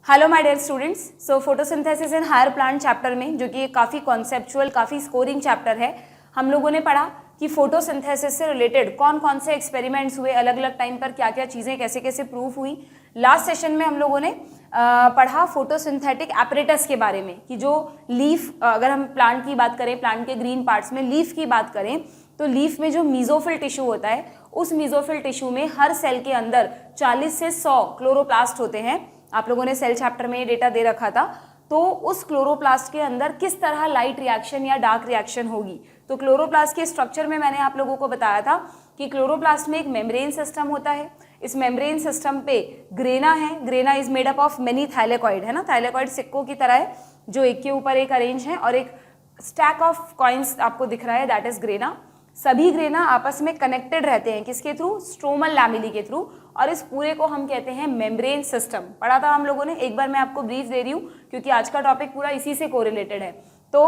Hello my dear students. So photosynthesis in higher plant chapter में, जो कि काफ़ी कॉन्सेप्चुअल काफ़ी स्कोरिंग चैप्टर है, हम लोगों ने पढ़ा कि फोटोसिंथेसिस से रिलेटेड कौन कौन से एक्सपेरिमेंट्स हुए, अलग अलग टाइम पर क्या क्या चीज़ें कैसे कैसे प्रूव हुई। लास्ट सेशन में हम लोगों ने पढ़ा फोटोसिंथेटिक एपरेटस के बारे में कि जो लीफ, अगर हम प्लांट की बात करें, प्लांट के ग्रीन पार्ट्स में लीफ की बात करें तो लीफ में जो मीजोफिल टिश्यू होता है, उस मीजोफिल टिश्यू में हर सेल के अंदर 40 से 100 क्लोरोप्लास्ट होते हैं। आप लोगों ने सेल चैप्टर में ये डेटा दे रखा था। तो उस क्लोरोप्लास्ट के अंदर किस तरह लाइट रिएक्शन या डार्क रिएक्शन होगी, तो क्लोरोप्लास्ट के स्ट्रक्चर में मैंने आप लोगों को बताया था कि क्लोरोप्लास्ट में एक मेम्ब्रेन सिस्टम होता है। इस मेम्ब्रेन सिस्टम पे ग्रेना है। Grana is made up of many thylakoid, है ना, थाइलेकॉइड सिक्कों की तरह है जो एक के ऊपर एक अरेंज है, और एक स्टैक ऑफ कॉइन्स आपको दिख रहा है, दैट इज ग्रेना। सभी ग्रेना आपस में कनेक्टेड रहते हैं, किसके थ्रू? स्ट्रोमल लैमेली के थ्रू, और इस पूरे को हम कहते हैं मेम्ब्रेन सिस्टम। पढ़ा था हम लोगों ने, एक बार मैं आपको ब्रीफ दे रही हूँ क्योंकि आज का टॉपिक पूरा इसी से कोरिलेटेड है। तो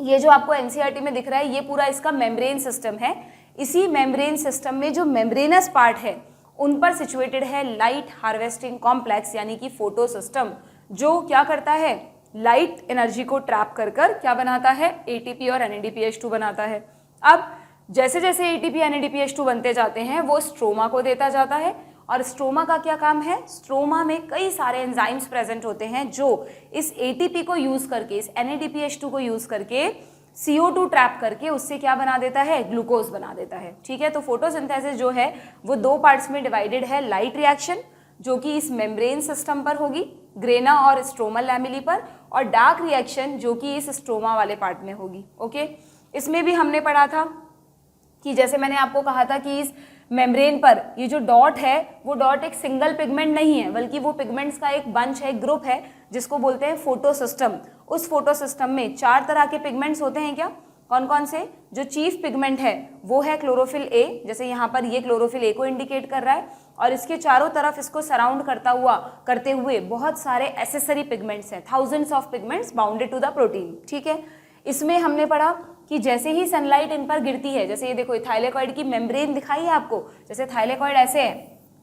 ये जो आपको एनसीईआरटी में दिख रहा है, ये पूरा इसका मेम्ब्रेन सिस्टम है। इसी मेम्ब्रेन सिस्टम में जो मेम्ब्रेनस पार्ट है उन पर सिचुएटेड है लाइट हार्वेस्टिंग कॉम्प्लेक्स, यानी कि फोटो सिस्टम, जो क्या करता है? लाइट एनर्जी को ट्रैप कर क्या बनाता है? एटीपी और एनएडीपीएच2 बनाता है। अब जैसे जैसे एटीपी एनएडीपीएच2 बनते जाते हैं वो स्ट्रोमा को देता जाता है, और स्ट्रोमा का क्या काम है? स्ट्रोमा में कई सारे एंजाइम्स प्रेजेंट होते हैं जो इस एटीपी को यूज करके, इस एनएडीपीएच2 को यूज करके CO2 ट्रैप करके उससे क्या बना देता है? ग्लूकोज बना देता है। ठीक है, तो फोटोसिंथेसिस जो है वो दो पार्ट्स में डिवाइडेड है। लाइट रिएक्शन जो कि इस मेम्ब्रेन सिस्टम पर होगी, ग्रेना और स्ट्रोमल लैमेली पर, और डार्क रिएक्शन जो कि इस स्ट्रोमा वाले पार्ट में होगी। ओके, इसमें भी हमने पढ़ा था कि जैसे मैंने आपको कहा था कि इस मेम्ब्रेन पर ये जो डॉट है वो डॉट एक सिंगल पिगमेंट नहीं है, बल्कि वो पिगमेंट्स का एक बंच है, एक ग्रुप है, जिसको बोलते हैं फोटो सिस्टम। उस फोटो सिस्टम में 4 तरह के पिगमेंट्स होते हैं। क्या? कौन कौन से? जो चीफ पिगमेंट है वो है क्लोरोफिल ए, जैसे यहाँ पर ये क्लोरोफिल ए को इंडिकेट कर रहा है, और इसके चारों तरफ इसको सराउंड करते हुए बहुत सारे एसेसरी पिगमेंट्स हैं, thousands of pigments bounded to the protein. ठीक है, इसमें हमने पढ़ा कि जैसे ही सनलाइट इन पर गिरती है, जैसे ये देखो थाइलेकॉइड की मेम्ब्रेन दिखाई है आपको, जैसे थाइलेकॉइड ऐसे है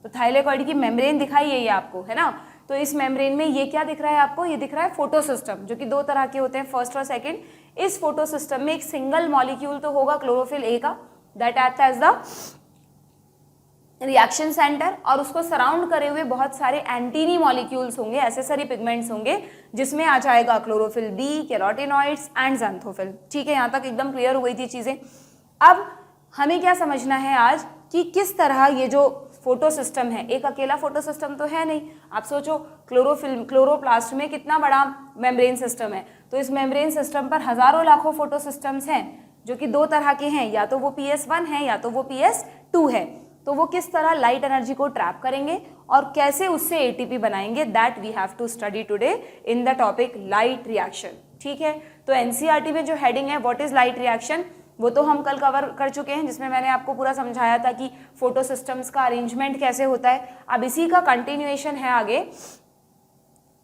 तो थाइलेकॉइड की मेम्ब्रेन दिखाई है ये आपको, है ना। तो इस मेम्ब्रेन में ये क्या दिख रहा है आपको? ये दिख रहा है फोटो सिस्टम, जो कि 2 तरह के होते हैं, फर्स्ट और सेकंड। इस फोटो सिस्टम में एक सिंगल मॉलिक्यूल तो होगा क्लोरोफिल ए का, that act as the reaction centre, और उसको सराउंड करे हुए बहुत सारे एंटीनी मॉलिक्यूल्स होंगे, एसेसरी पिगमेंट्स होंगे, जिसमें आ जाएगा chlorophyll B, carotenoids and xanthophyll. ठीक है, यहाँ तक एकदम क्लियर हो गई थी चीज़ें। अब हमें क्या समझना है आज कि किस तरह ये जो फोटो सिस्टम है, एक अकेला फोटो सिस्टम तो है नहीं। आप सोचो क्लोरोप्लास्ट में कितना बड़ा मेम्ब्रेन सिस्टम है, तो इस मेम्ब्रेन सिस्टम पर हजारों लाखों फोटो सिस्टम्स हैं, जो कि 2 तरह के हैं, या तो वो PS1 है या तो वो PS2 है। तो वो किस तरह लाइट एनर्जी को ट्रैप करेंगे और कैसे उससे एटीपी बनाएंगे, that we have to study today in the topic light reaction. ठीक है, तो एनसीईआरटी में जो हेडिंग है व्हाट इज लाइट रिएक्शन, वो तो हम कल कवर कर चुके हैं, जिसमें मैंने आपको पूरा समझाया था कि फोटो सिस्टम्स का अरेंजमेंट कैसे होता है। अब इसी का कंटिन्यूएशन है आगे।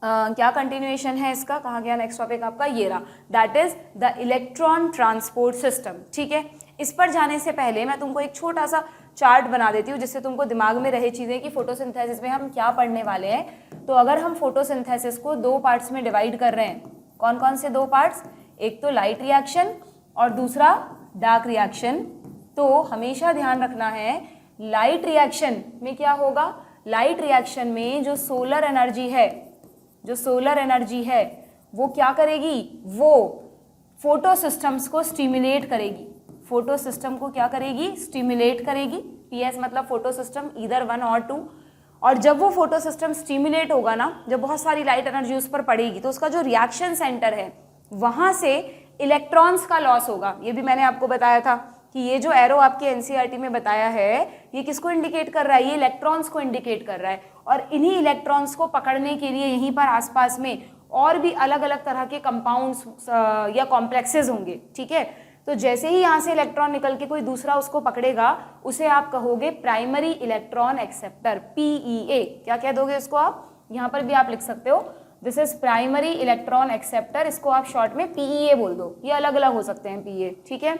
क्या कंटिन्यूएशन है इसका? कहाँ गया नेक्स्ट टॉपिक आपका? ये रहा, that is the electron transport system. ठीक है, इस पर जाने से पहले मैं तुमको एक छोटा सा चार्ट बना देती हूँ, जिससे तुमको दिमाग में रहे चीज़ें कि फोटोसिंथेसिस में हम क्या पढ़ने वाले हैं। तो अगर हम फोटोसिंथेसिस को 2 पार्ट्स में डिवाइड कर रहे हैं, कौन कौन से 2 पार्ट्स? एक तो लाइट रिएक्शन और दूसरा डार्क रिएक्शन। तो हमेशा ध्यान रखना है, लाइट रिएक्शन में क्या होगा? लाइट रिएक्शन में जो सोलर एनर्जी है वो क्या करेगी? वो फोटो सिस्टम्स को स्टिमुलेट करेगी। फोटो सिस्टम को क्या करेगी? स्टिमुलेट करेगी। PS मतलब फोटो सिस्टम, ईदर 1 और 2। और जब वो फोटो सिस्टम स्टिमुलेट होगा ना, जब बहुत सारी लाइट एनर्जी उस पर पड़ेगी, तो उसका जो रिएक्शन सेंटर है वहां से इलेक्ट्रॉन्स का लॉस होगा। ये भी मैंने आपको बताया था कि ये जो एरो आपके एनसीईआरटी में बताया है, ये किसको इंडिकेट कर रहा है? ये इलेक्ट्रॉन्स को इंडिकेट कर रहा है, और इन्हीं इलेक्ट्रॉन्स को पकड़ने के लिए यहीं पर आसपास में और भी अलग अलग तरह के कंपाउंड्स या कॉम्प्लेक्सेस होंगे। ठीक है, तो जैसे ही यहाँ से इलेक्ट्रॉन निकल के कोई दूसरा उसको पकड़ेगा, उसे आप कहोगे प्राइमरी इलेक्ट्रॉन एक्सेप्टर, PEA। क्या कह दोगे उसको आप? यहाँ पर भी आप लिख सकते हो, this is primary electron acceptor, इसको आप शॉर्ट में PEA बोल दो। ये अलग अलग हो सकते हैं PEA। ठीक है,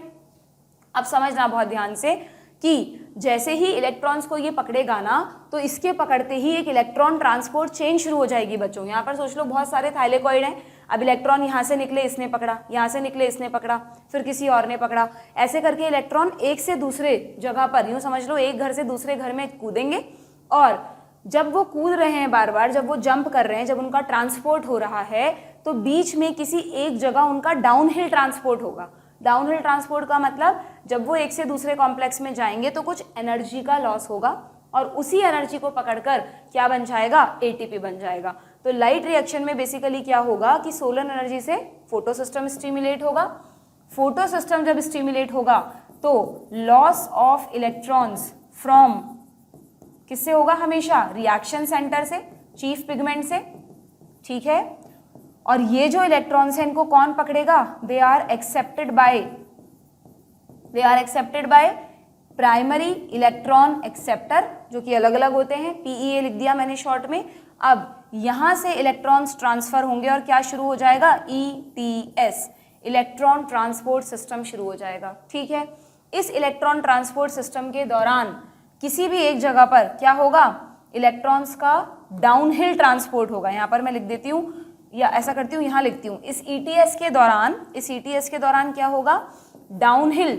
अब समझना बहुत ध्यान से कि जैसे ही इलेक्ट्रॉन्स को ये पकड़ेगा ना तो इसके पकड़ते ही एक इलेक्ट्रॉन ट्रांसपोर्ट चेन शुरू हो जाएगी बच्चों। यहाँ पर सोच लो बहुत सारे थाइलेकॉइड हैं, अब इलेक्ट्रॉन यहाँ से निकले इसने पकड़ा, यहाँ से निकले इसने पकड़ा, फिर किसी और ने पकड़ा, ऐसे करके इलेक्ट्रॉन एक से दूसरे जगह पर, यूँ समझ लो एक घर से दूसरे घर में कूदेंगे, और जब वो कूद रहे हैं बार बार, जब वो जंप कर रहे हैं, जब उनका ट्रांसपोर्ट हो रहा है तो बीच में किसी एक जगह उनका डाउनहिल ट्रांसपोर्ट होगा। डाउनहिल ट्रांसपोर्ट का मतलब जब वो एक से दूसरे कॉम्प्लेक्स में जाएंगे तो कुछ एनर्जी का लॉस होगा और उसी एनर्जी को पकड़कर क्या बन जाएगा, एटीपी बन जाएगा। तो लाइट रिएक्शन में बेसिकली क्या होगा कि सोलर एनर्जी से फोटो सिस्टम स्टिमुलेट होगा। फोटो सिस्टम जब स्टिमुलेट होगा तो लॉस ऑफ इलेक्ट्रॉन्स फ्रॉम किससे होगा, हमेशा रिएक्शन सेंटर से, चीफ पिगमेंट से, ठीक है। और ये जो इलेक्ट्रॉन्स हैं इनको कौन पकड़ेगा, they are accepted by primary electron acceptor, जो कि अलग अलग होते हैं, पीईए लिख दिया मैंने शॉर्ट में। अब यहां से इलेक्ट्रॉन्स ट्रांसफर होंगे और क्या शुरू हो जाएगा, ईटीएस, इलेक्ट्रॉन ट्रांसपोर्ट सिस्टम शुरू हो जाएगा, ठीक है। इस इलेक्ट्रॉन ट्रांसपोर्ट सिस्टम के दौरान किसी भी एक जगह पर क्या होगा, इलेक्ट्रॉन्स का डाउनहिल ट्रांसपोर्ट होगा। यहां पर मैं लिख देती हूं, या ऐसा करती हूँ यहाँ लिखती हूँ, इस ईटीएस के दौरान क्या होगा, डाउनहिल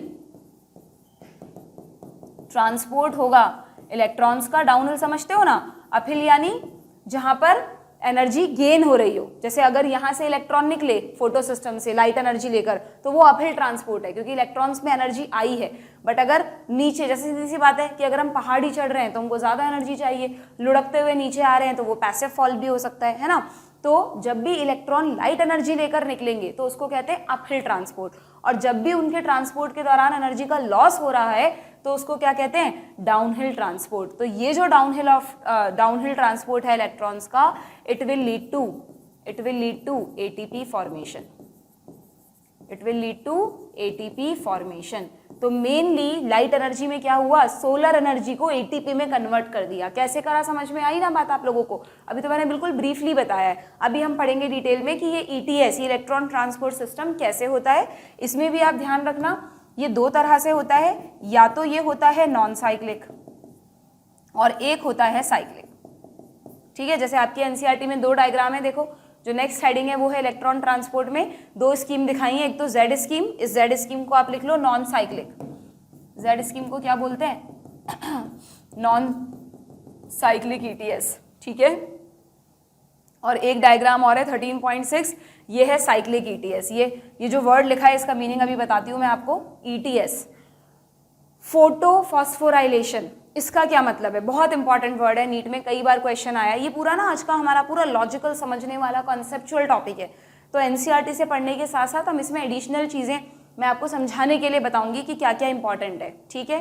ट्रांसपोर्ट होगा इलेक्ट्रॉन्स का। डाउनहिल समझते हो ना, अपहिल यानी जहां पर एनर्जी गेन हो रही हो, जैसे अगर यहाँ से इलेक्ट्रॉन निकले फोटो सिस्टम से लाइट एनर्जी लेकर तो वो अपहिल ट्रांसपोर्ट है क्योंकि इलेक्ट्रॉन्स में एनर्जी आई है। बट अगर नीचे, जैसे सीधी सी बात है कि अगर हम पहाड़ी चढ़ रहे हैं तो हमको ज्यादा एनर्जी चाहिए, लुढ़कते हुए नीचे आ रहे हैं तो वो पैसिव फॉल भी हो सकता है ना। तो जब भी इलेक्ट्रॉन लाइट एनर्जी लेकर निकलेंगे तो उसको कहते हैं अपहिल ट्रांसपोर्ट, और जब भी उनके ट्रांसपोर्ट के दौरान एनर्जी का लॉस हो रहा है तो उसको क्या कहते हैं, डाउनहिल ट्रांसपोर्ट। तो ये जो डाउनहिल ट्रांसपोर्ट है इलेक्ट्रॉन्स का, it will lead to ATP formation, तो मेनली लाइट एनर्जी में क्या हुआ, सोलर एनर्जी को एटीपी में कन्वर्ट कर दिया। कैसे करा, समझ में आई ना बात आप लोगों को, अभी तो मैंने बिल्कुल ब्रीफली बताया है। अभी हम पढ़ेंगे डिटेल में कि ये ईटीएस, इलेक्ट्रॉन ट्रांसपोर्ट सिस्टम कैसे होता है। इसमें भी आप ध्यान रखना ये दो तरह से होता है, या तो ये होता है नॉन साइक्लिक और एक होता है साइक्लिक, ठीक है। जैसे आपकी एनसीईआरटी में दो डायग्राम है, देखो जो नेक्स्ट हेडिंग है वो है इलेक्ट्रॉन ट्रांसपोर्ट में दो स्कीम दिखाई है, एक तो जेड स्कीम, इस जेड स्कीम को आप लिख लो नॉन साइक्लिक, जेड स्कीम को क्या बोलते हैं, नॉन साइक्लिक ईटीएस, ठीक है। और एक डायग्राम और है 13.6, ये है साइक्लिक ईटीएस। ये जो वर्ड लिखा है इसका मीनिंग अभी बताती हूँ मैं आपको। ईटीएस, फोटो फॉस्फोराइलेशन, इसका क्या मतलब है, बहुत इंपॉर्टेंट वर्ड है, नीट में कई बार क्वेश्चन आया। ये पूरा ना आज का हमारा पूरा लॉजिकल समझने वाला कॉन्सेप्चुअल टॉपिक है, तो एनसीईआरटी से पढ़ने के साथ साथ हम इसमें एडिशनल चीज़ें मैं आपको समझाने के लिए बताऊंगी कि क्या क्या इंपॉर्टेंट है, ठीक है।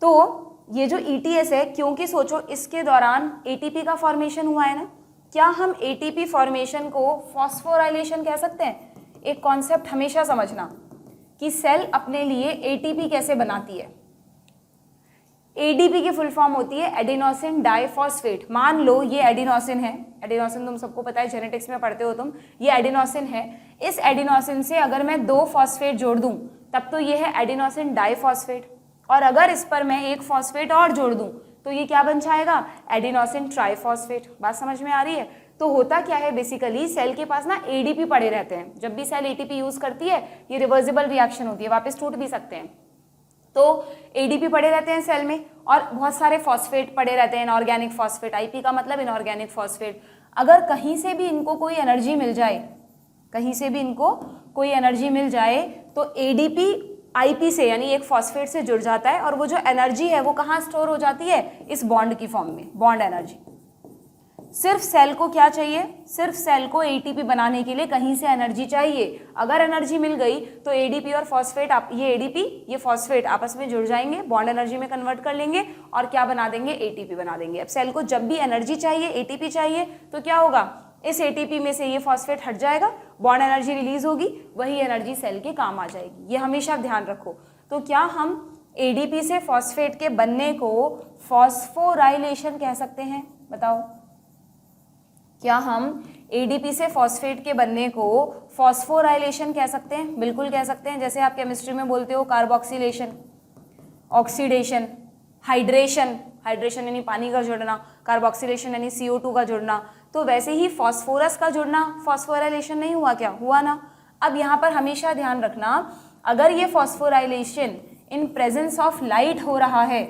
तो ये जो ईटीएस है, क्योंकि सोचो इसके दौरान एटीपी का फॉर्मेशन हुआ है ना, क्या हम एटीपी फॉर्मेशन को फॉस्फोराइलेशन कह सकते हैं। एक कॉन्सेप्ट हमेशा समझना कि सेल अपने लिए एटीपी कैसे बनाती है। एडीपी की फुल फॉर्म होती है एडिनोसिन डाइफॉस्फेट। मान लो ये एडिनोसिन है, एडिनोसिन तुम सबको पता है, जेनेटिक्स में पढ़ते हो तुम, ये एडिनोसिन है। इस एडिनोसिन से अगर मैं दो फॉस्फेट जोड़ दूं तब तो ये है एडिनोसिन डाइफॉस्फेट, और अगर इस पर मैं एक फॉस्फेट और जोड़ दूं तो ये क्या बन जाएगा, एडिनोसिन ट्राइफॉस्फेट। बात समझ में आ रही है। तो होता क्या है, बेसिकली सेल के पास ना एडीपी पड़े रहते हैं। जब भी सेल एटीपी यूज करती है ये रिवर्सिबल रिएक्शन होती है, वापस टूट भी सकते हैं। तो एडीपी पड़े रहते हैं सेल में और बहुत सारे फॉस्फेट पड़े रहते हैं, इनऑर्गेनिक फॉस्फेट, आईपी का मतलब इनऑर्गेनिक फॉस्फेट। अगर कहीं से भी इनको कोई एनर्जी मिल जाए, कहीं से भी इनको कोई एनर्जी मिल जाए तो एडीपी आईपी से यानी एक फॉस्फेट से जुड़ जाता है, और वो जो एनर्जी है वो कहाँ स्टोर हो जाती है, इस बॉन्ड की फॉर्म में, बॉन्ड एनर्जी। सिर्फ सेल को क्या चाहिए, सिर्फ सेल को एटीपी बनाने के लिए कहीं से एनर्जी चाहिए। अगर एनर्जी मिल गई तो एडीपी और फॉस्फेट, ये एडीपी ये फॉस्फेट आपस में जुड़ जाएंगे, बॉन्ड एनर्जी में कन्वर्ट कर लेंगे और क्या बना देंगे, एटीपी बना देंगे। अब सेल को जब भी एनर्जी चाहिए, एटीपी चाहिए, तो क्या होगा, इस एटीपी में से ये फॉस्फेट हट जाएगा, बॉन्ड एनर्जी रिलीज होगी, वही एनर्जी सेल के काम आ जाएगी। ये हमेशा ध्यान रखो। तो क्या हम एडीपी से फॉस्फेट के बनने को फॉस्फोराइलेशन कह सकते हैं, बताओ। क्या हम एडीपी से फॉस्फेट के बनने को फॉस्फोराइलेशन कह सकते हैं? बिल्कुल कह सकते हैं। जैसे आप केमिस्ट्री में बोलते हो कार्बोक्सिलेशन, ऑक्सीडेशन, हाइड्रेशन, हाइड्रेशन यानी पानी का जुड़ना, कार्बोक्सिलेशन यानी CO2 का जुड़ना। तो वैसे ही फॉस्फोरस का जुड़ना फॉस्फोराइलेशन नहीं हुआ क्या? हुआ ना। अब यहाँ पर हमेशा ध्यान रखना, अगर ये phosphorylation in presence of light हो रहा है,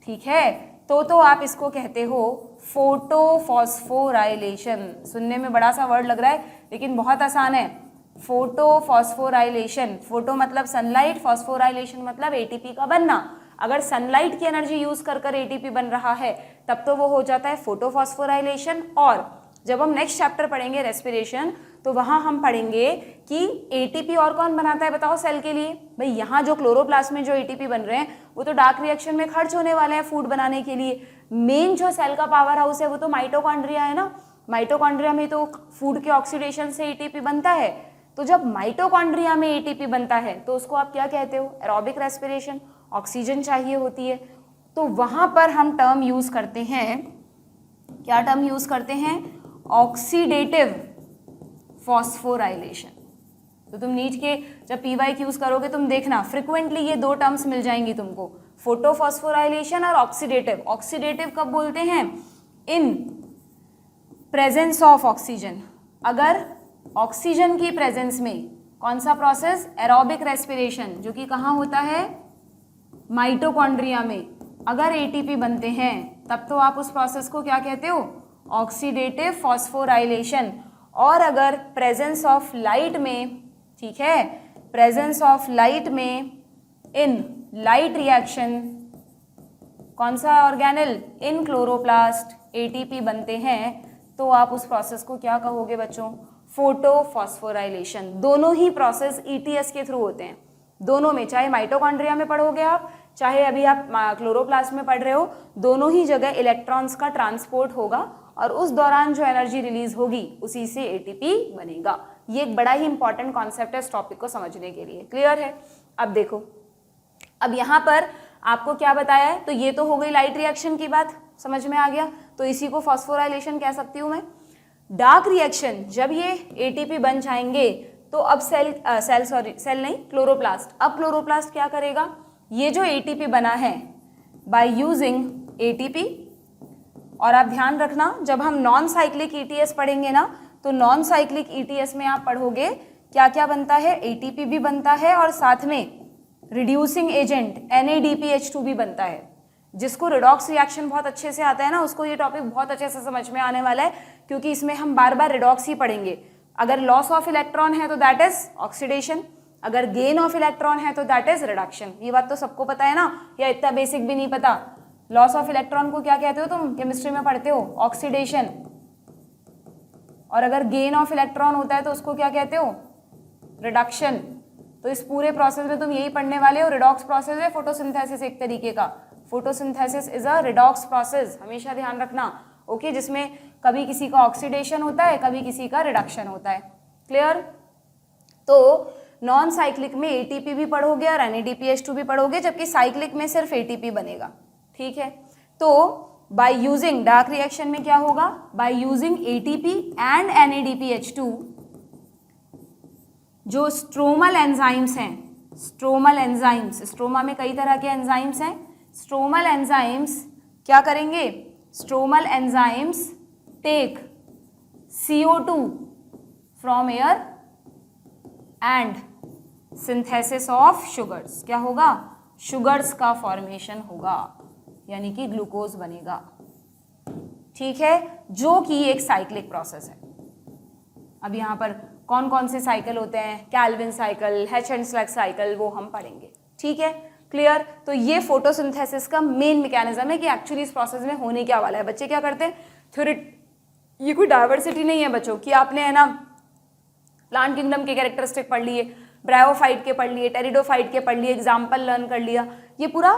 ठीक है, तो आप इसको कहते हो फोटोफॉस्फोराइलेशन। सुनने में बड़ा सा वर्ड लग रहा है लेकिन बहुत आसान है। फोटोफॉस्फोराइलेशन, फोटो मतलब सनलाइट, फॉस्फोराइलेशन मतलब ATP का बनना। अगर सनलाइट की एनर्जी यूज कर ATP बन रहा है तब तो वो हो जाता है फोटोफॉस्फोराइलेशन। और जब हम नेक्स्ट चैप्टर पढ़ेंगे रेस्पिरेशन, तो वहां हम पढ़ेंगे कि ATP और कौन बनाता है बताओ सेल के लिए। भाई यहाँ जो क्लोरोप्लास्ट में जो ATP बन रहे हैं वो तो डार्क रिएक्शन में खर्च होने वाले हैं फूड बनाने के लिए। मेन जो सेल का पावर हाउस है वो तो माइटोकॉन्ड्रिया है ना। माइटोकॉन्ड्रिया में तो फूड के ऑक्सीडेशन से ATP बनता है। तो जब माइटोकॉन्ड्रिया में ATP बनता है तो उसको आप क्या कहते हो? Aerobic respiration. ऑक्सीजन चाहिए होती है, तो वहां पर हम टर्म यूज करते हैं, क्या टर्म यूज करते हैं? Oxidative phosphorylation. तो तुम नीट के जब PYQs करोगे तुम देखना फ्रिक्वेंटली ये दो टर्म्स मिल जाएंगी तुमको, फोटोफॉस्फोराइलेशन और ऑक्सीडेटिव। ऑक्सीडेटिव कब बोलते हैं? In presence of oxygen. अगर ऑक्सीजन की प्रेजेंस में कौन सा प्रोसेस? एरोबिक रेस्पिरेशन, जो कि कहाँ होता है? माइटोकॉन्ड्रिया में। अगर ATP बनते हैं तब तो आप उस प्रोसेस को क्या कहते हो? Oxidative phosphorylation. और अगर प्रेजेंस ऑफ लाइट में, ठीक है, प्रेजेंस ऑफ लाइट में इन लाइट रिएक्शन, कौन सा ऑर्गेनेल? इन क्लोरोप्लास्ट ATP बनते हैं, तो आप उस प्रोसेस को क्या कहोगे बच्चों? फोटोफॉस्फोराइलेशन। दोनों ही प्रोसेस ETS के थ्रू होते हैं, दोनों में, चाहे माइटोकॉन्ड्रिया में पढ़ोगे आप, चाहे अभी आप क्लोरोप्लास्ट में पढ़ रहे हो, दोनों ही जगह इलेक्ट्रॉन्स का ट्रांसपोर्ट होगा और उस दौरान जो एनर्जी रिलीज होगी उसी से ATP बनेगा। ये एक बड़ा ही इंपॉर्टेंट कॉन्सेप्ट है इस टॉपिक को समझने के लिए। क्लियर है? अब देखो, अब यहाँ पर आपको क्या बताया है? तो ये तो हो गई लाइट रिएक्शन की बात, समझ में आ गया। तो इसी को फॉस्फोराइलेशन कह सकती हूँ मैं। डार्क रिएक्शन, जब ये ATP बन जाएंगे तो अब सेल नहीं, क्लोरोप्लास्ट। अब क्लोरोप्लास्ट क्या करेगा? ये जो ATP बना है बाय यूजिंग ATP, और आप ध्यान रखना जब हम नॉन साइक्लिक ETS पढ़ेंगे ना, तो नॉन साइक्लिक ETS में आप पढ़ोगे क्या क्या बनता है? ATP भी बनता है और साथ में रिड्यूसिंग एजेंट NADPH2 भी बनता है। जिसको रिडॉक्स रिएक्शन बहुत अच्छे से आता है ना, उसको ये टॉपिक बहुत अच्छे से समझ में आने वाला है, क्योंकि इसमें हम बार बार रिडॉक्स ही पढ़ेंगे। अगर लॉस ऑफ इलेक्ट्रॉन है तो दैट इज ऑक्सीडेशन, अगर गेन ऑफ इलेक्ट्रॉन है तो दैट इज रिडक्शन। ये बात तो सबको पता है ना, या इतना बेसिक भी नहीं पता? लॉस ऑफ इलेक्ट्रॉन को क्या कहते हो तुम? केमिस्ट्री में पढ़ते हो, ऑक्सीडेशन। और अगर गेन ऑफ इलेक्ट्रॉन होता है तो उसको क्या कहते हो? रिडक्शन। तो इस पूरे प्रोसेस में तुम यही पढ़ने वाले हो। रिडॉक्स प्रोसेस है फोटोसिंथेसिस एक तरीके का। Photosynthesis is a redox process, हमेशा ध्यान रखना। ओके, जिसमें कभी किसी का ऑक्सीडेशन होता है, कभी किसी का रिडक्शन होता है। क्लियर? तो नॉन साइक्लिक में ATP भी पढ़ोगे और NADPH2 भी पढ़ोगे, जबकि साइक्लिक में सिर्फ ATP बनेगा। ठीक है, तो बाय यूजिंग डार्क रिएक्शन में क्या होगा? By using ATP and NADPH2, जो स्ट्रोमल एंजाइम्स हैं, स्ट्रोमल एंजाइम्स, स्ट्रोमा में कई तरह के एंजाइम्स हैं, स्ट्रोमल एंजाइम्स क्या करेंगे? Stromal enzymes take CO2 from air and synthesis of sugars. क्या होगा? शुगर्स का फॉर्मेशन होगा, यानी कि ग्लूकोज बनेगा। ठीक है, जो कि एक साइक्लिक प्रोसेस है। अब यहाँ पर कौन कौन से साइकिल होते हैं? कैल्विन साइकिल, हेच-एंड-स्लैक साइकिल, वो हम पढ़ेंगे। ठीक है, क्लियर? तो ये फोटोसिंथेसिस का मेन मैकेनिज्म है कि एक्चुअली इस प्रोसेस में होने क्या वाला है। बच्चे क्या करते हैं? थ्योरी, ये कोई डाइवर्सिटी नहीं है बच्चों कि आपने है ना प्लांट किंगडम के कैरेक्टरिस्टिक पढ़ लिए, ब्रायोफाइट के पढ़ लिए, टेरिडोफाइट के पढ़ लिए, एग्जाम्पल लर्न कर लिया। ये पूरा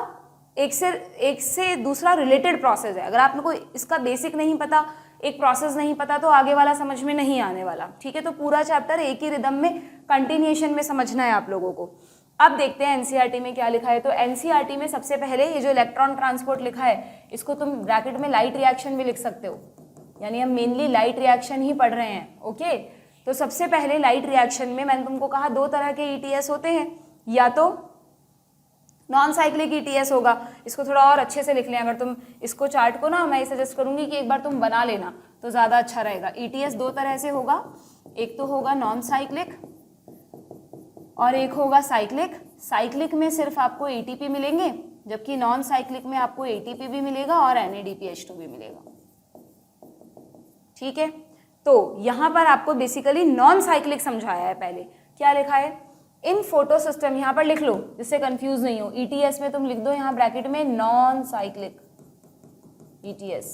एक से दूसरा रिलेटेड प्रोसेस है। अगर आपने कोई इसका बेसिक नहीं पता, एक प्रोसेस नहीं पता, तो आगे वाला समझ में नहीं आने वाला। ठीक है, तो पूरा चैप्टर एक ही रिदम में कंटिन्यूएशन में समझना है आप लोगों को। अब देखते हैं एनसीईआरटी में क्या लिखा है। तो एनसीईआरटी में सबसे पहले ये जो इलेक्ट्रॉन ट्रांसपोर्ट लिखा है, इसको तुम ब्रैकेट में लाइट रिएक्शन भी लिख सकते हो, यानी हम मेनली लाइट रिएक्शन ही पढ़ रहे हैं। ओके, तो सबसे पहले लाइट रिएक्शन में मैंने तुमको कहा दो तरह के ईटीएस होते हैं, या तो नॉन साइक्लिक ETS होगा। इसको थोड़ा और अच्छे से लिख लें, अगर तुम इसको चार्ट को ना, मैं सजेस्ट करूंगी कि एक बार तुम बना लेना तो ज़्यादा अच्छा रहेगा। ETS दो तरह से होगा, एक तो होगा नॉन साइक्लिक और एक होगा साइक्लिक। साइक्लिक में सिर्फ आपको ATP मिलेंगे, जबकि नॉन साइक्लिक में आपको ATP भी मिलेगा और NADPH2 भी मिलेगा। ठीक है, तो यहाँ पर आपको बेसिकली नॉन साइक्लिक समझाया है। पहले क्या लिखा है, इन फोटो सिस्टम, यहाँ पर लिख लो जिससे कंफ्यूज नहीं हो। ETS में तुम लिख दो यहाँ ब्रैकेट में नॉन साइक्लिक ETS।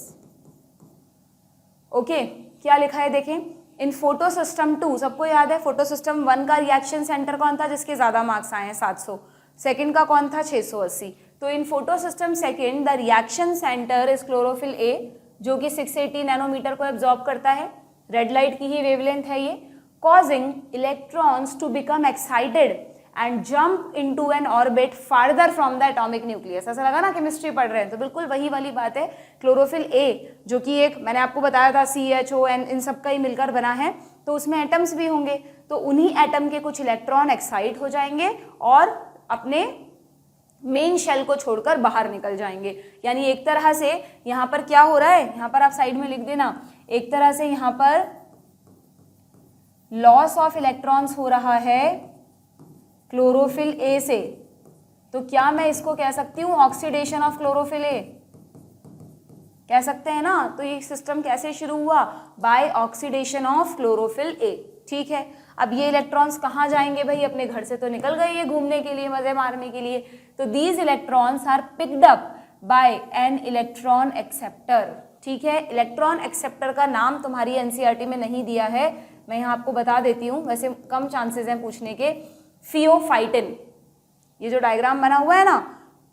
ओके, क्या लिखा है देखें, इन फोटो सिस्टम 2, सबको याद है फोटो सिस्टम 1 का रिएक्शन सेंटर कौन था जिसके ज्यादा मार्क्स आए हैं 700, सेकंड का कौन था 680। तो in photosystem second the reaction centre is chlorophyll A, जो कि 680 नैनोमीटर को एब्जॉर्ब करता है, रेड लाइट की ही वेवलेंथ है ये, causing electrons to become excited and jump into an orbit farther from the atomic nucleus। ऐसा लगा ना केमिस्ट्री पढ़ रहे हैं, तो बिल्कुल वही वाली बात है। क्लोरोफिल A जो कि एक मैंने आपको बताया था CHON इन सब का ही मिलकर बना है, तो उसमें एटम्स भी होंगे, तो उन्हीं एटम के कुछ इलेक्ट्रॉन एक्साइट हो जाएंगे और अपने मेन शेल को छोड़कर बाहर निकल जाएंगे। यानी एक तरह से यहाँ पर क्या हो रहा है, यहाँ पर आप साइड में लिख देना, एक तरह से यहाँ पर लॉस ऑफ इलेक्ट्रॉन्स हो रहा है क्लोरोफिल A से। तो क्या मैं इसको कह सकती हूँ ऑक्सीडेशन ऑफ क्लोरोफिल A, कह सकते हैं ना। तो ये सिस्टम कैसे शुरू हुआ, by oxidation of chlorophyll A। ठीक है, अब ये इलेक्ट्रॉन्स कहाँ जाएंगे भाई, अपने घर से तो निकल गए ये घूमने के लिए, मजे मारने के लिए। तो these electrons are picked up by an electron acceptor. ठीक है, इलेक्ट्रॉन एक्सेप्टर का नाम तुम्हारी NCERT में नहीं दिया है, मैं यहाँ आपको बता देती हूँ, वैसे कम चांसेस हैं पूछने के। फियोफाइटिन, ये जो डायग्राम बना हुआ है ना,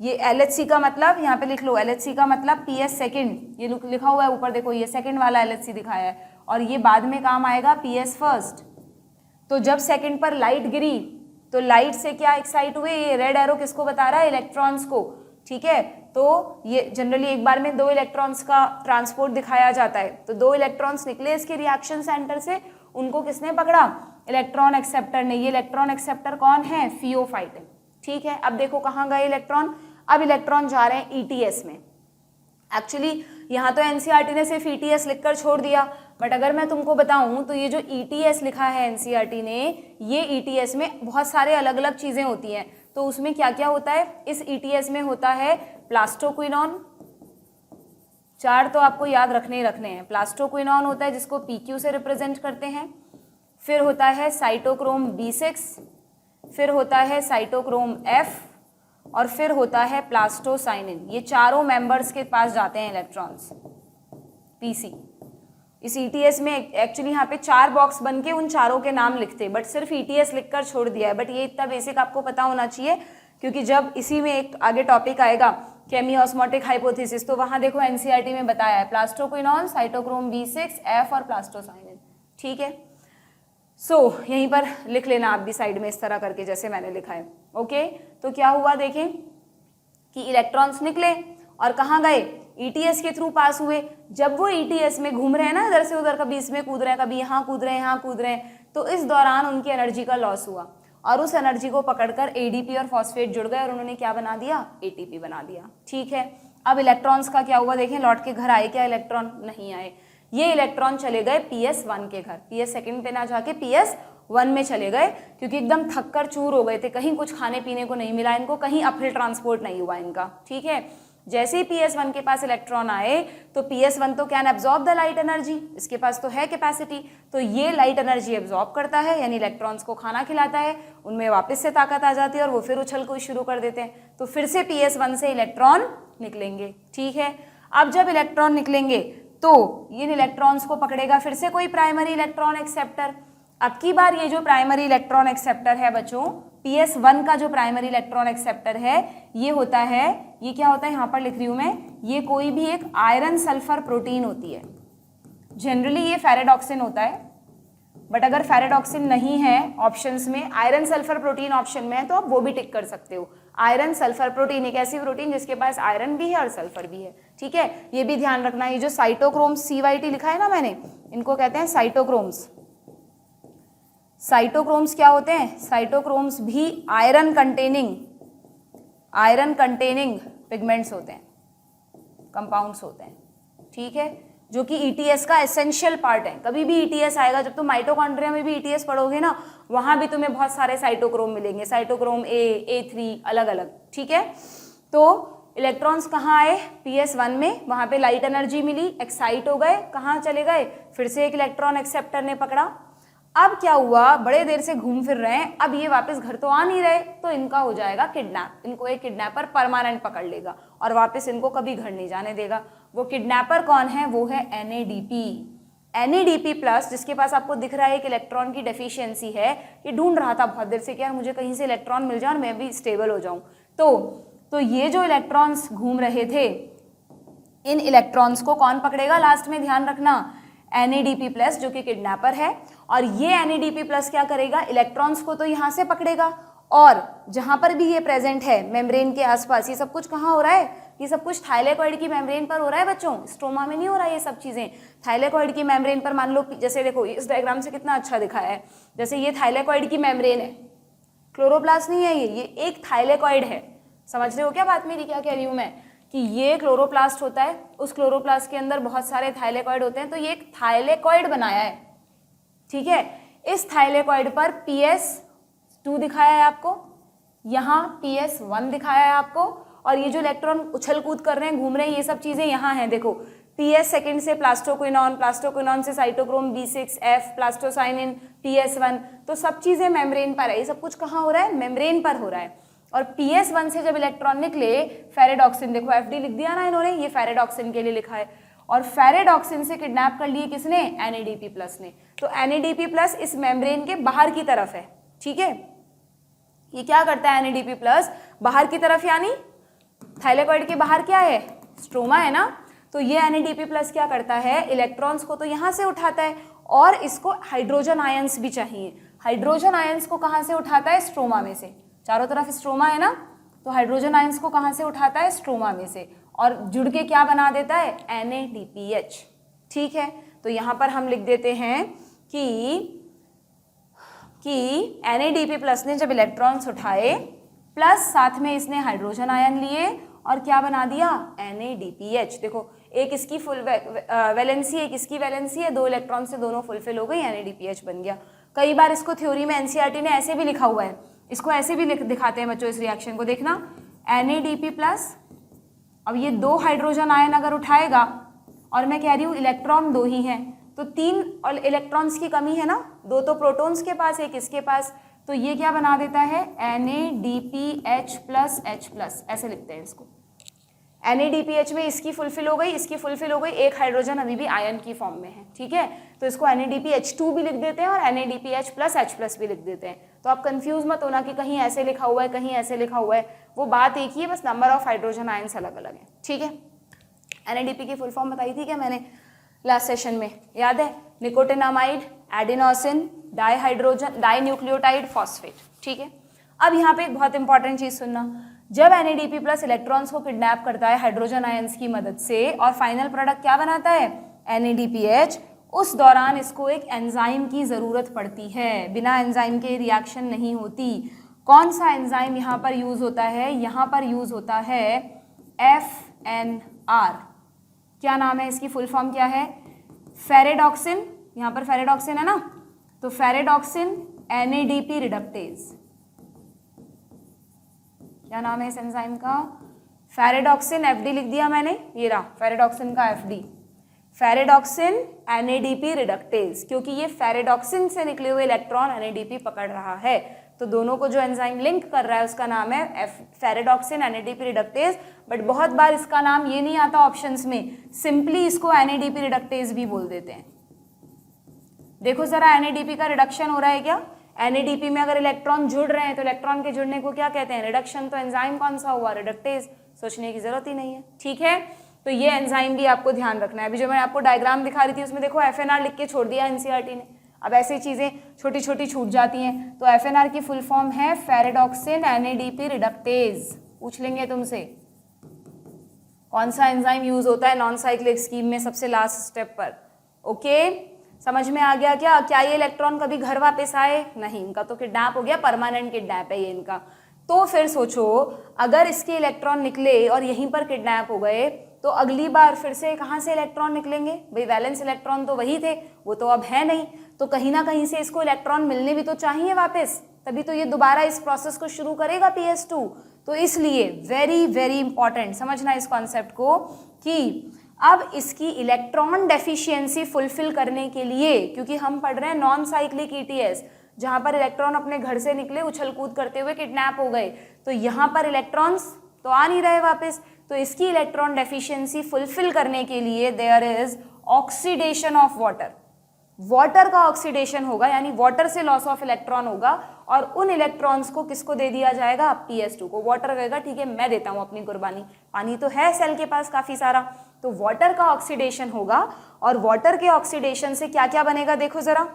ये LHC का मतलब यहाँ पे लिख लो, LHC का मतलब PS सेकेंड, ये लिखा हुआ है ऊपर देखो, ये सेकेंड वाला LHC दिखाया है, और ये बाद में काम आएगा PS फर्स्ट। तो जब सेकेंड पर लाइट गिरी तो लाइट से क्या एक्साइट हुए, ये रेड एरो किसको बता रहा है, इलेक्ट्रॉन्स को। ठीक है, तो ये जनरली एक बार में 2 इलेक्ट्रॉन्स का ट्रांसपोर्ट दिखाया जाता है, तो 2 इलेक्ट्रॉन्स निकले इसके रिएक्शन सेंटर से, उनको किसने पकड़ा, इलेक्ट्रॉन एक्सेप्टर ने। ये इलेक्ट्रॉन एक्सेप्टर कौन है, फियोफाइटिन। ठीक है, अब देखो कहाँ गए इलेक्ट्रॉन, अब इलेक्ट्रॉन जा रहे हैं ETS में। एक्चुअली यहाँ तो NCERT ने सिर्फ ETS लिखकर छोड़ दिया, बट अगर मैं तुमको बताऊं तो ये जो ETS लिखा है NCERT ने, ये ETS में बहुत सारे अलग अलग चीज़ें होती हैं। तो उसमें क्या क्या होता है, इस ETS में होता है प्लास्टोक्विनॉन, 4 तो आपको याद रखने ही रखने हैं। प्लास्टोक्विनॉन होता है जिसको PQ से रिप्रेजेंट करते हैं, फिर होता है साइटोक्रोम B6, फिर होता है साइटोक्रोम F, और फिर होता है प्लास्टोसाइनिन। ये चारों मेंबर्स के पास जाते हैं इलेक्ट्रॉन्स PC। इस ETS में एक्चुअली यहाँ पे 4 बॉक्स बन के उन चारों के नाम लिखते, बट सिर्फ ETS लिखकर छोड़ दिया है। बट ये इतना बेसिक आपको पता होना चाहिए, क्योंकि जब इसी में एक आगे टॉपिक आएगा केमी ऑस्मोटिक हाइपोथेसिस, तो वहाँ देखो NCERT में बताया है प्लास्टोक्विनॉन, साइटोक्रोम B6, F और प्लास्टोसाइनिन। ठीक है, सो यहीं पर लिख लेना आप भी साइड में इस तरह करके जैसे मैंने लिखा है। ओके, तो क्या हुआ देखें कि इलेक्ट्रॉन्स निकले और कहाँ गए, ETS के थ्रू पास हुए। जब वो ETS में घूम रहे हैं ना इधर से उधर, कभी इसमें कूद रहे हैं, कभी यहाँ कूद रहे हैं, यहाँ कूद रहे हैं, तो इस दौरान उनकी एनर्जी का लॉस हुआ और उस एनर्जी को पकड़कर ADP और फॉस्फेट जुड़ गए और उन्होंने क्या बना दिया, ATP बना दिया। ठीक है, अब इलेक्ट्रॉन्स का क्या हुआ देखें, लौट के घर आए क्या इलेक्ट्रॉन, नहीं आए। ये इलेक्ट्रॉन चले गए PS1 के घर, PS सेकेंड पे ना जाके PS1 में चले गए, क्योंकि एकदम थक कर चूर हो गए थे, कहीं कुछ खाने पीने को नहीं मिला इनको, कहीं अपहिल ट्रांसपोर्ट नहीं हुआ इनका। ठीक है, जैसे ही PS1 के पास इलेक्ट्रॉन आए तो PS1 तो can absorb the light energy, इसके पास तो है कैपेसिटी, तो ये लाइट एनर्जी एब्जॉर्ब करता है, यानी इलेक्ट्रॉन्स को खाना खिलाता है, उनमें वापस से ताकत आ जाती है और वो फिर उछल को शुरू कर देते हैं। तो फिर से PS1 से इलेक्ट्रॉन निकलेंगे। ठीक है, अब जब इलेक्ट्रॉन निकलेंगे तो इन इलेक्ट्रॉन्स को पकड़ेगा फिर से कोई प्राइमरी इलेक्ट्रॉन एक्सेप्टर। अब की बार ये जो प्राइमरी इलेक्ट्रॉन एक्सेप्टर है बच्चों, PS1 का जो प्राइमरी इलेक्ट्रॉन एक्सेप्टर है, ये होता है, ये क्या होता है यहाँ पर लिख रही हूँ मैं, ये कोई भी एक आयरन सल्फर प्रोटीन होती है। जनरली ये फेरेडॉक्सिन होता है, बट अगर फेरेडॉक्सिन नहीं है ऑप्शंस में, आयरन सल्फर प्रोटीन ऑप्शन में है, तो आप वो भी टिक कर सकते हो। आयरन सल्फर प्रोटीन एक ऐसी प्रोटीन जिसके पास आयरन भी है और सल्फर भी है। ठीक है, ये भी ध्यान रखना। ये जो साइटोक्रोम्स CYT लिखा है ना मैंने, इनको कहते हैं साइटोक्रोम्स। साइटोक्रोम्स क्या होते हैं, साइटोक्रोम्स भी iron containing iron containing pigments होते हैं, कंपाउंड्स होते हैं, ठीक है, जो कि ईटीएस का एसेंशियल पार्ट है। कभी भी ईटीएस आएगा, जब तुम माइटोकॉन्ड्रिया में भी ईटीएस पढ़ोगे ना, वहां भी तुम्हें बहुत सारे साइटोक्रोम मिलेंगे, साइटोक्रोम A3 अलग अलग, ठीक है। तो इलेक्ट्रॉन्स कहाँ आए, PS1 में, वहां पे लाइट एनर्जी मिली, एक्साइट हो गए, कहाँ चले गए, फिर से एक इलेक्ट्रॉन एक्सेप्टर ने पकड़ा। अब क्या हुआ, बड़े देर से घूम फिर रहे हैं, अब ये वापस घर तो आ नहीं रहे, तो इनका हो जाएगा किडनैप। इनको एक किडनैपर परमानेंट पकड़ लेगा और वापस इनको कभी घर नहीं जाने देगा। वो किडनैपर कौन है, वो है NADP प्लस, जिसके पास आपको दिख रहा है एक इलेक्ट्रॉन की डेफिशिएंसी है। ये ढूंढ रहा था बहुत देर से कि यार मुझे कहीं से इलेक्ट्रॉन मिल जाए और मैं भी स्टेबल हो जाऊं। तो ये जो इलेक्ट्रॉन्स घूम रहे थे, इन इलेक्ट्रॉन्स को कौन पकड़ेगा लास्ट में, ध्यान रखना, NADP प्लस, जो कि किडनैपर है। और ये NADP प्लस क्या करेगा, इलेक्ट्रॉन्स को तो यहाँ से पकड़ेगा, और जहां पर भी ये प्रेजेंट है मेम्ब्रेन के आसपास, ये सब कुछ कहाँ हो रहा है, ये सब कुछ थाइलेकॉइड की मेम्ब्रेन पर हो रहा है बच्चों, स्ट्रोमा में नहीं हो रहा है ये सब चीजें। थाइलेकॉइड की मेम्ब्रेन पर मान लो, जैसे देखो इस डायग्राम से कितना अच्छा दिखाया है, जैसे ये थाइलेकॉइड की मेम्ब्रेन है, क्लोरोप्लास्ट नहीं है ये एक थाइलेकॉइड है। समझ रहे हो क्या बात मेरी, क्या कह रही हूँ मैं, कि ये क्लोरोप्लास्ट होता है, उस क्लोरोप्लास्ट के अंदर बहुत सारे थाइलेकॉइड होते हैं, तो ये एक थाइलेकॉइड बनाया है, ठीक है। इस थाइलेकॉइड पर PS2 दिखाया है आपको, यहाँ PS1 दिखाया है आपको, और ये जो इलेक्ट्रॉन उछल कूद कर रहे हैं, घूम रहे हैं, ये सब चीजें यहाँ हैं। देखो PS सेकंड से प्लास्टोक्विनॉन, प्लास्टोक्विनॉन से साइटोक्रोम B6F, प्लास्टोसाइनिन PS1, तो सब चीजें मेम्ब्रेन पर है। ये सब कुछ कहाँ हो रहा है, मेम्ब्रेन पर हो रहा है। और PS1 से जब इलेक्ट्रॉन निकले, फेरेडॉक्सिन, देखो FD लिख दिया ना इन्होंने, ये फेरेडॉक्सिन के लिए लिखा है, और फेरेडॉक्सिन से किडनैप कर लिए किसने, NADP प्लस ने। तो NADP प्लस इस मेम्ब्रेन के बाहर की तरफ है, ठीक है। ये क्या करता है NADP प्लस, बाहर की तरफ, यानी थाइलेकॉइड के बाहर क्या है, स्ट्रोमा है ना। तो ये NADP प्लस क्या करता है, इलेक्ट्रॉन्स को तो यहाँ से उठाता है, और इसको हाइड्रोजन आयंस भी चाहिए। हाइड्रोजन आयंस को कहाँ से उठाता है, स्ट्रोमा में से, चारों तरफ स्ट्रोमा है ना, तो हाइड्रोजन आयंस को कहाँ से उठाता है, स्ट्रोमा में से, और जुड़ के क्या बना देता है, NADPH, ठीक है। तो यहाँ पर हम लिख देते हैं कि NADP प्लस ने जब इलेक्ट्रॉन्स उठाए, प्लस साथ में इसने हाइड्रोजन आयन लिए, और क्या बना दिया, NADPH। देखो एक इसकी फुल वैलेंसी, एक इसकी वैलेंसी है, 2 इलेक्ट्रॉन से दोनों फुलफिल हो गई, NADPH बन गया। कई बार इसको थ्योरी में NCERT ने ऐसे भी लिखा हुआ है, इसको ऐसे भी दिखाते हैं बच्चों, इस रिएक्शन को देखना, NADP प्लस, अब ये 2 हाइड्रोजन आयन अगर उठाएगा, और मैं कह रही हूँ इलेक्ट्रॉन 2 ही हैं, तो 3 और इलेक्ट्रॉन्स की कमी है ना, 2 तो प्रोटॉन्स के पास, एक इसके पास, तो ये क्या बना देता है, NADPH प्लस H प्लस, ऐसे लिखते हैं इसको। NADPH में इसकी फुलफिल हो गई, इसकी फुलफिल हो गई, एक हाइड्रोजन अभी भी आयन की फॉर्म में है, ठीक है। तो इसको NADPH2 भी लिख देते हैं और NADPH प्लस H प्लस भी लिख देते हैं। तो आप कंफ्यूज मत होना कि कहीं ऐसे लिखा हुआ है, कहीं ऐसे लिखा हुआ है, वो बात एक ही है, बस नंबर ऑफ हाइड्रोजन आयंस अलग अलग है, ठीक है। NADP की फुल फॉर्म बताई थी क्या मैंने लास्ट सेशन में, याद है, nicotinamide, adenosine, dinucleotide phosphate, ठीक है। अब यहाँ पे एक बहुत इंपॉर्टेंट चीज सुनना, जब NADP प्लस इलेक्ट्रॉन्स को किडनैप करता है हाइड्रोजन आयंस की मदद से, और फाइनल प्रोडक्ट क्या बनाता है, NADPH, उस दौरान इसको एक एंजाइम की जरूरत पड़ती है, बिना एंजाइम के रिएक्शन नहीं होती। कौन सा एंजाइम यहाँ पर यूज होता है, यहाँ पर यूज होता है FNR। क्या नाम है इसकी फुल फॉर्म, क्या है, फेरेडॉक्सिन, यहाँ पर फेरेडॉक्सिन है ना, तो फेरेडॉक्सिन NADP रिडक्टेज, क्या नाम है इस एंजाइम का, फेरेडॉक्सिन, FD लिख दिया मैंने, ये रहा फेरेडॉक्सिन का FD, फेरेडॉक्सिन NADP रिडक्टेज, क्योंकि ये फेरेडॉक्सिन से निकले हुए इलेक्ट्रॉन NADP पकड़ रहा है, तो दोनों को जो एंजाइम लिंक कर रहा है उसका नाम है फेरेडॉक्सिन NADP रिडक्टेज। बट बहुत बार इसका नाम ये नहीं आता ऑप्शंस में, सिंपली इसको NADP रिडक्टेज भी बोल देते हैं। देखो जरा NADP का रिडक्शन हो रहा है क्या, NADP में अगर इलेक्ट्रॉन जुड़ रहे हैं तो इलेक्ट्रॉन के जुड़ने को क्या कहते हैं, रिडक्शन। तो एंजाइम कौन सा हुआ, रिडक्टेज, सोचने की जरूरत ही नहीं है, ठीक है। तो ये एंजाइम भी आपको ध्यान रखना है। अभी जो मैं आपको डायग्राम दिखा रही थी उसमें देखो FNR लिख के छोड़ दिया NCERT ने, अब ऐसी चीजें छोटी छोटी छूट जाती हैं। तो FNR की फुल फॉर्म है फेरेडॉक्सिन NADP रिडक्टेज। पूछ लेंगे तुमसे कौन सा एंजाइम यूज होता है नॉन साइक्लिक स्कीम में सबसे लास्ट स्टेप पर। ओके, समझ में आ गया क्या, क्या ये इलेक्ट्रॉन कभी घर वापस आए, नहीं, इनका तो किडनैप हो गया, परमानेंट किडनैप है ये इनका। तो फिर सोचो अगर इसके इलेक्ट्रॉन निकले और यहीं पर किडनैप हो गए तो अगली बार फिर से कहाँ से इलेक्ट्रॉन निकलेंगे? भाई वैलेंस इलेक्ट्रॉन तो वही थे, वो तो अब है नहीं, तो कहीं ना कहीं से इसको इलेक्ट्रॉन मिलने भी तो चाहिए वापस, तभी तो ये दोबारा इस प्रोसेस को शुरू करेगा PS2। तो इसलिए वेरी वेरी इंपॉर्टेंट समझना इस कॉन्सेप्ट को कि अब इसकी इलेक्ट्रॉन डेफिशिएंसी फुलफिल करने के लिए, क्योंकि हम पढ़ रहे हैं नॉन साइक्लिक ETS जहां पर इलेक्ट्रॉन अपने घर से निकले उछल कूद करते हुए किडनैप हो गए, तो यहाँ पर इलेक्ट्रॉन्स तो आ नहीं रहे वापस, तो इसकी इलेक्ट्रॉन डेफिशिएंसी फुलफिल करने के लिए there is oxidation of water. Water का ऑक्सीडेशन होगा, यानी वाटर से लॉस ऑफ इलेक्ट्रॉन होगा और उन इलेक्ट्रॉन्स को किसको दे दिया जाएगा? PS2 को। वाटर कहेगा ठीक है मैं देता हूं अपनी कुर्बानी, पानी तो है सेल के पास काफी सारा, तो वाटर का ऑक्सीडेशन होगा और वाटर के ऑक्सीडेशन से क्या क्या बनेगा देखो जरा।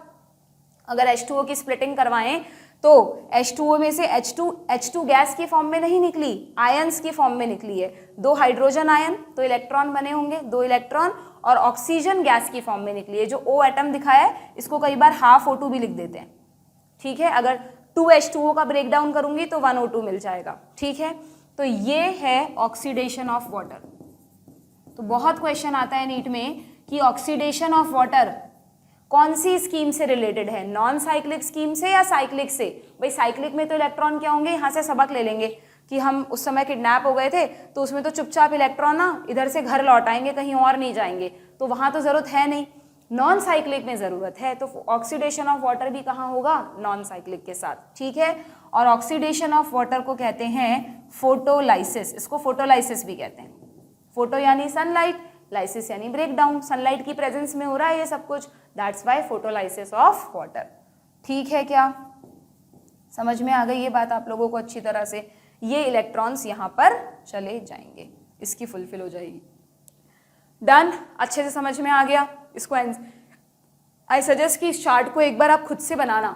अगर H2O की स्प्लिटिंग करवाएं तो H2O में से H2 गैस की फॉर्म में नहीं निकली, आयंस की फॉर्म में निकली है। 2 हाइड्रोजन आयन तो इलेक्ट्रॉन बने होंगे, 2 इलेक्ट्रॉन, और ऑक्सीजन गैस की फॉर्म में निकली है। जो O एटम दिखाया है इसको कई बार हाफ O2 भी लिख देते हैं, ठीक है। अगर 2H2O का ब्रेक डाउन करूंगी तो 1 O2 मिल जाएगा, ठीक है। तो ये है ऑक्सीडेशन ऑफ वाटर। तो बहुत क्वेश्चन आता है नीट में कि ऑक्सीडेशन ऑफ वाटर कौन सी स्कीम से रिलेटेड है, नॉन साइक्लिक स्कीम से या साइक्लिक से? भाई साइक्लिक में तो इलेक्ट्रॉन क्या होंगे, यहाँ से सबक ले लेंगे कि हम उस समय किडनैप हो गए थे तो उसमें तो चुपचाप इलेक्ट्रॉन ना इधर से घर लौट आएंगे, कहीं और नहीं जाएंगे, तो वहां तो जरूरत है नहीं। नॉन साइक्लिक में जरूरत है, तो ऑक्सीडेशन ऑफ वाटर भी कहाँ होगा? नॉन साइक्लिक के साथ, ठीक है। और ऑक्सीडेशन ऑफ वाटर को कहते हैं फोटोलाइसिस, इसको फोटोलाइसिस भी कहते हैं। फोटो यानी सनलाइट, लाइसिस यानी ब्रेक डाउन, सनलाइट की प्रेजेंस में हो रहा है ये सब कुछ, that's why photolysis of water, ठीक है। क्या समझ में आ गई ये बात आप लोगों को अच्छी तरह से? ये इलेक्ट्रॉन्स यहाँ पर चले जाएंगे, इसकी फुलफिल हो जाएगी। डन, अच्छे से समझ में आ गया इसको। आई सजेस्ट कि इस चार्ट को एक बार आप खुद से बनाना,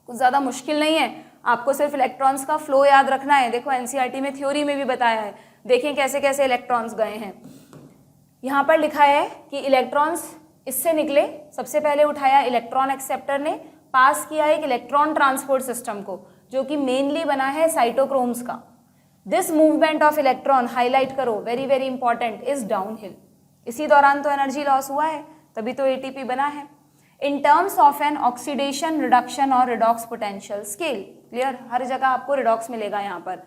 कुछ ज़्यादा मुश्किल नहीं है, आपको सिर्फ इलेक्ट्रॉन्स का फ्लो याद रखना है। देखो NCERT में थ्योरी में भी बताया है, देखें कैसे कैसे इलेक्ट्रॉन्स गए हैं। यहाँ पर लिखा है कि इलेक्ट्रॉन्स इससे निकले, सबसे पहले उठाया इलेक्ट्रॉन एक्सेप्टर ने, पास किया एक इलेक्ट्रॉन ट्रांसपोर्ट सिस्टम को जो कि मेनली बना है साइटोक्रोम्स का। This movement of electron, highlight करो, very very important, is downhill. इसी दौरान तो एनर्जी लॉस हुआ है, तभी तो ATP बना है। In terms of an oxidation, reduction और रिडॉक्स पोटेंशियल स्केल, क्लियर, हर जगह आपको रिडॉक्स मिलेगा यहाँ पर।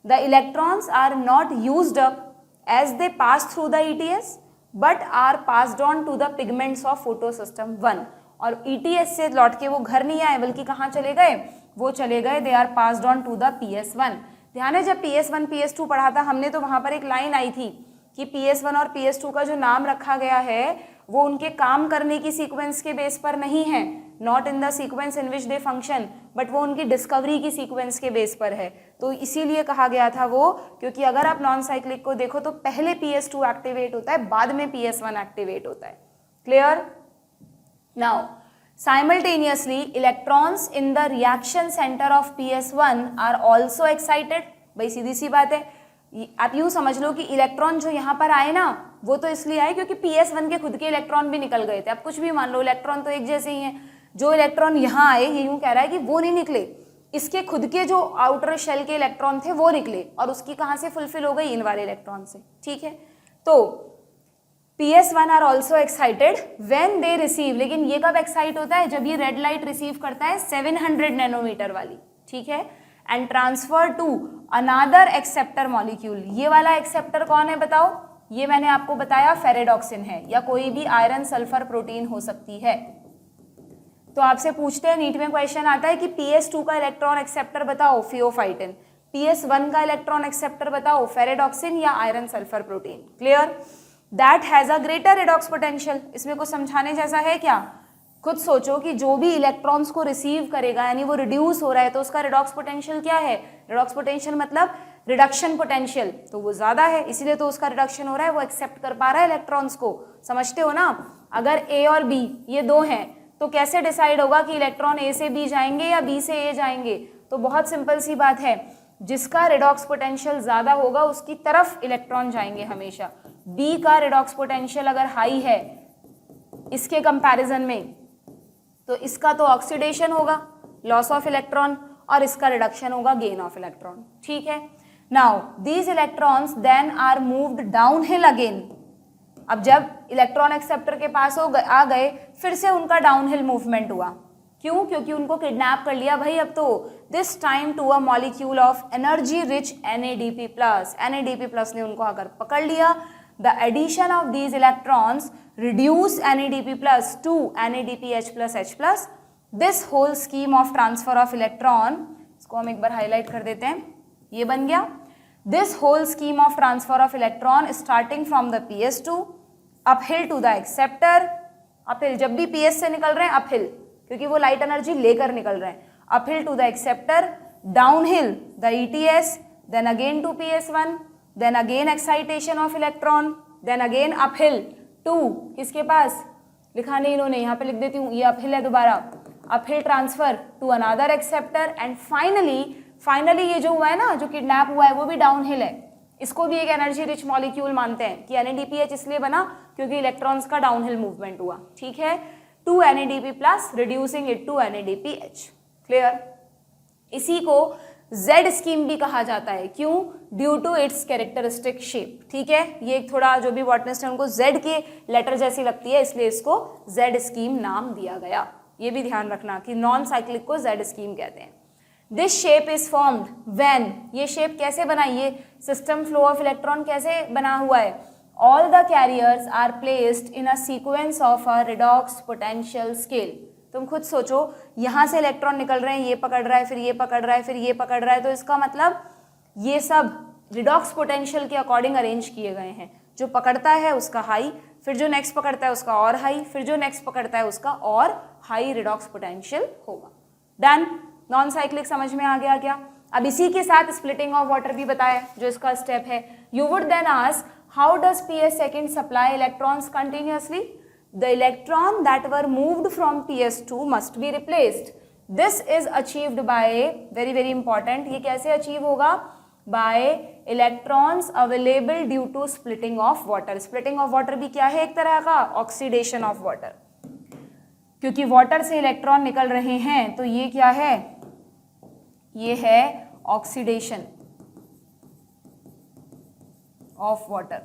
The electrons are not used up as they pass through the ETS but are passed on to the pigments of photo system 1। और ETS से लौट के वो घर नहीं आए, बल्कि कहाँ चले गए? वो चले गए, they are passed on to the PS1। ध्यान है जब PS1 PS2 पढ़ा था हमने तो वहां पर एक लाइन आई थी कि PS1 और PS2 का जो नाम रखा गया है वो उनके काम करने की सीक्वेंस के बेस पर नहीं है, not in the sequence in which they function, but वो उनकी डिस्कवरी की सीक्वेंस के बेस पर है। तो इसीलिए कहा गया था वो, क्योंकि अगर आप नॉन साइक्लिक को देखो तो पहले PS2 एक्टिवेट होता है, बाद में PS1 एक्टिवेट होता है, clear. Now simultaneously electrons in the reaction center of PS1 are also excited। भाई सीधी सी बात है, आप यूं समझ लो कि इलेक्ट्रॉन जो यहाँ पर आए ना वो तो इसलिए आए क्योंकि PS1 के खुद के इलेक्ट्रॉन भी निकल गए थे। आप कुछ भी मान लो, इलेक्ट्रॉन तो एक जैसे ही हैं। जो इलेक्ट्रॉन यहाँ आए ये यूं कह रहा है कि वो नहीं निकले, इसके खुद के जो आउटर शेल के इलेक्ट्रॉन थे वो निकले, और उसकी कहाँ से फुलफिल हो गई? इन वाले इलेक्ट्रॉन से, ठीक है। तो PS1 are also excited when they receive, लेकिन ये कब एक्साइट होता है? जब ये रेड लाइट रिसीव करता है 700 नैनोमीटर वाली, ठीक है, and transfer to another acceptor molecule. ये वाला एक्सेप्टर कौन है बताओ? ये मैंने आपको बताया फेरेडॉक्सिन है, या कोई भी आयरन सल्फर प्रोटीन हो सकती है। तो आपसे पूछते हैं नीट में क्वेश्चन आता है कि PS2 का इलेक्ट्रॉन एक्सेप्टर बताओ, फियोफाइटिन। PS1 का इलेक्ट्रॉन एक्सेप्टर बताओ, फेरेडॉक्सिन या iron sulphur protein, clear. That has a greater redox potential. इसमें कुछ समझाने जैसा है क्या? खुद सोचो कि जो भी इलेक्ट्रॉन्स को रिसीव करेगा यानी वो रिड्यूस हो रहा है तो उसका रिडॉक्स पोटेंशियल क्या है? रिडॉक्स पोटेंशियल मतलब रिडक्शन पोटेंशियल, तो वो ज्यादा है, इसीलिए तो उसका रिडक्शन हो रहा है, वो एक्सेप्ट कर पा रहा है इलेक्ट्रॉन्स को। समझते हो ना? अगर A और B ये दो हैं तो कैसे डिसाइड होगा कि इलेक्ट्रॉन A से B जाएंगे या B से A जाएंगे? तो बहुत सिंपल सी बात है, जिसका रिडॉक्स पोटेंशियल ज्यादा होगा उसकी तरफ इलेक्ट्रॉन जाएंगे हमेशा। B का रिडॉक्स पोटेंशियल अगर हाई है इसके कंपैरिजन में तो इसका तो ऑक्सीडेशन होगा, लॉस ऑफ इलेक्ट्रॉन, और इसका रिडक्शन होगा गेन ऑफ इलेक्ट्रॉन, ठीक है। Now these electrons then are moved down hill again. अब जब इलेक्ट्रॉन एक्सेप्टर के पास आ गए, फिर से उनका डाउन हिल मूवमेंट हुआ। क्यों? क्योंकि उनको किडनैप कर लिया भाई अब तो। This time to a molecule of energy rich NADP+। NADP+ ने उनको आकर पकड़ लिया। The addition of these electrons reduce NADP+ to NADPH+H+। This whole scheme of transfer of electron, इसको हम एक बार हाईलाइट कर देते हैं, ये बन गया। This whole scheme of transfer of electron starting from the PS2 uphill to the acceptor. Uphill, जब भी PS से निकल रहे हैं अपहिल, क्योंकि वो लाइट एनर्जी लेकर निकल रहे हैं। Uphill to the acceptor, downhill the ETS, then again to PS1, then again excitation of electron, then again uphill to किसके पास, लिखा नहीं इन्होंने, यहाँ पे लिख देती हूँ, ये अपहिल है दोबारा, uphill transfer to another acceptor and finally ये जो हुआ है ना, जो किडनैप हुआ है वो भी डाउनहिल है। इसको भी एक एनर्जी रिच मॉलिक्यूल मानते हैं कि NADPH इसलिए बना क्योंकि इलेक्ट्रॉन्स का डाउनहिल मूवमेंट हुआ, ठीक है, to NADP+ reducing it to NADPH। Clear? इसी को Z स्कीम भी कहा जाता है। क्यों? Due to its characteristic shape, ठीक है। ये थोड़ा जो भी बॉटनिस्ट है उनको Z के लेटर जैसी लगती है, इसलिए इसको Z स्कीम नाम दिया गया। ये भी ध्यान रखना कि नॉन साइक्लिक को Z स्कीम कहते हैं। This shape is formed when, ये शेप कैसे बना, ये सिस्टम फ्लो ऑफ इलेक्ट्रॉन कैसे बना हुआ है, all the carriers are placed in a sequence of a redox potential scale. तुम खुद सोचो, यहाँ से इलेक्ट्रॉन निकल रहे हैं, ये पकड़ रहा है, फिर ये पकड़ रहा है, फिर ये पकड़ रहा है, तो इसका मतलब ये सब रिडॉक्स पोटेंशियल के अकॉर्डिंग अरेंज किए गए हैं। जो पकड़ता है उसका हाई, फिर जो नेक्स्ट पकड़ता है उसका और हाई, फिर जो नेक्स्ट पकड़ता है उसका और हाई रिडॉक्स पोटेंशियल होगा। डन? नॉन साइक्लिक समझ में आ गया क्या? अब इसी के साथ स्प्लिटिंग ऑफ वाटर भी बताया जो इसका स्टेप है। You would then ask, how does PS2 supply electrons continuously? The electron that were moved from PS2 must be replaced. This is achieved by, very very important, ये कैसे achieve होगा? By electrons available due to splitting of water. Splitting of water भी क्या है? एक तरह का oxidation of water, क्योंकि वाटर से इलेक्ट्रॉन निकल रहे हैं, तो ये क्या है? ये है ऑक्सीडेशन ऑफ वाटर,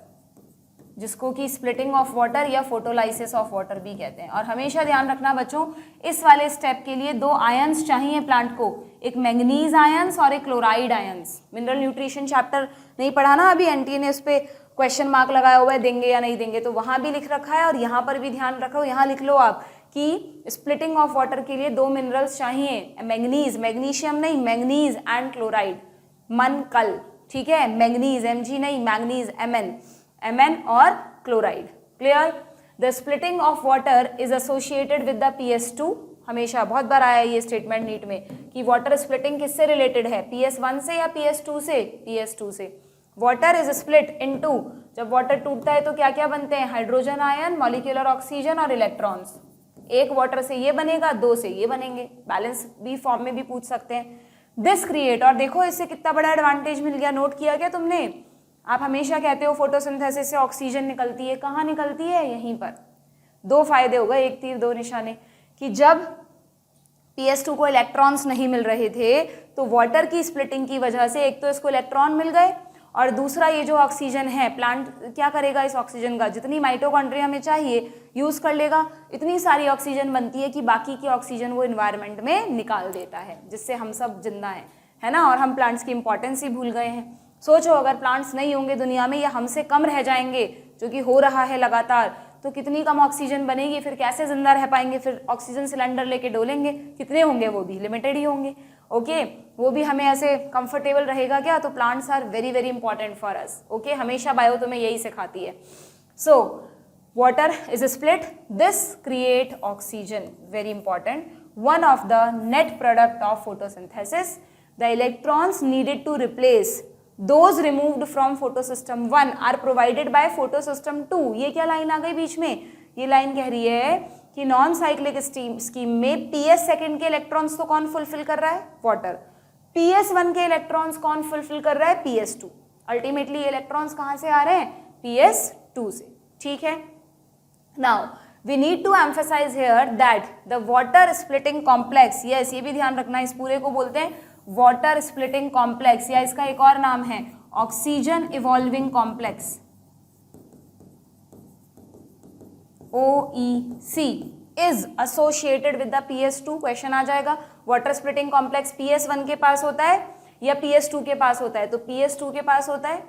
जिसको कि स्प्लिटिंग ऑफ वाटर या फोटोलाइसिस ऑफ वाटर भी कहते हैं। और हमेशा ध्यान रखना बच्चों, इस वाले स्टेप के लिए दो आयंस चाहिए प्लांट को, एक मैंगनीज आयंस और एक chloride ions. Mineral nutrition chapter नहीं पढ़ा ना अभी, एनटीए ने उस पर क्वेश्चन मार्क लगाया हुआ है, देंगे या नहीं देंगे, तो वहां भी लिख रखा है और यहाँ पर भी ध्यान रखो, यहाँ लिख लो आप कि स्प्लिटिंग ऑफ वाटर के लिए दो मिनरल्स चाहिए, मैंगनीज, मैग्नीशियम नहीं, मैंगनीज एंड क्लोराइड, मन कल, ठीक है, मैंगनीज Mg नहीं, मैंगनीज Mn और chloride. Clear? The splitting of water is associated with the PS2। हमेशा बहुत बार आया ये स्टेटमेंट नीट में कि वाटर स्प्लिटिंग किससे रिलेटेड है, PS1 से या PS2 से? PS2 से। वाटर इज स्प्लिट इनटू, जब वाटर टूटता है तो क्या क्या बनते हैं? हाइड्रोजन आयन, मॉलिक्यूलर ऑक्सीजन और इलेक्ट्रॉन्स। एक वाटर से ये बनेगा, दो से ये बनेंगे, बैलेंस भी फॉर्म में भी पूछ सकते हैं। दिस क्रिएट, और देखो इससे कितना बड़ा एडवांटेज मिल गया, नोट किया क्या तुमने? आप हमेशा कहते हो फोटोसिंथेसिस से ऑक्सीजन निकलती है, कहाँ निकलती है? यहीं पर। दो फायदे हो गए, एक तीर दो निशाने, कि जब PS2 को इलेक्ट्रॉन्स नहीं मिल रहे थे तो वाटर की स्प्लिटिंग की वजह से एक तो इसको इलेक्ट्रॉन मिल गए, और दूसरा ये जो ऑक्सीजन है, प्लांट क्या करेगा इस ऑक्सीजन का? जितनी माइटोकॉन्ड्रिया में चाहिए यूज कर लेगा। इतनी सारी ऑक्सीजन बनती है कि बाकी की ऑक्सीजन वो इन्वायरमेंट में निकाल देता है, जिससे हम सब जिंदा हैं, है ना। और हम प्लांट्स की इंपॉर्टेंस ही भूल गए हैं। सोचो अगर प्लांट्स नहीं होंगे दुनिया में या हमसे कम रह जाएंगे, जो कि हो रहा है लगातार, तो कितनी कम ऑक्सीजन बनेगी, फिर कैसे जिंदा रह पाएंगे? फिर ऑक्सीजन सिलेंडर लेके डोलेंगे, कितने होंगे? वो भी लिमिटेड ही होंगे। ओके, वो भी हमें ऐसे कंफर्टेबल रहेगा क्या? तो plants are very very important for us. Okay, हमेशा बायो तुम्हें यही सिखाती है। So water is split, this create oxygen, very important, one of the net product of photosynthesis. The electrons needed to replace those removed from photosystem 1 are provided by photosystem 2। ये क्या line आ गई बीच में? ये line कह रही है कि non cyclic scheme में PS2 के इलेक्ट्रॉन्स तो कौन फुलफिल कर रहा है? वाटर। PS1 के इलेक्ट्रॉन्स कौन फुलफिल कर रहा है? PS2। अल्टीमेटली इलेक्ट्रॉन्स कहाँ से आ रहे हैं? PS2 से, ठीक है। Now we need to emphasize here that the water splitting complex, yes, ये भी ध्यान रखना, इस पूरे को बोलते हैं वाटर स्प्लिटिंग कॉम्प्लेक्स, या इसका एक और नाम है oxygen evolving complex, OEC is associated with the PS2। Question आ जाएगा, वाटर स्प्लिटिंग कॉम्प्लेक्स PS1 के पास होता है या PS2 के पास होता है? तो PS2 के पास होता है,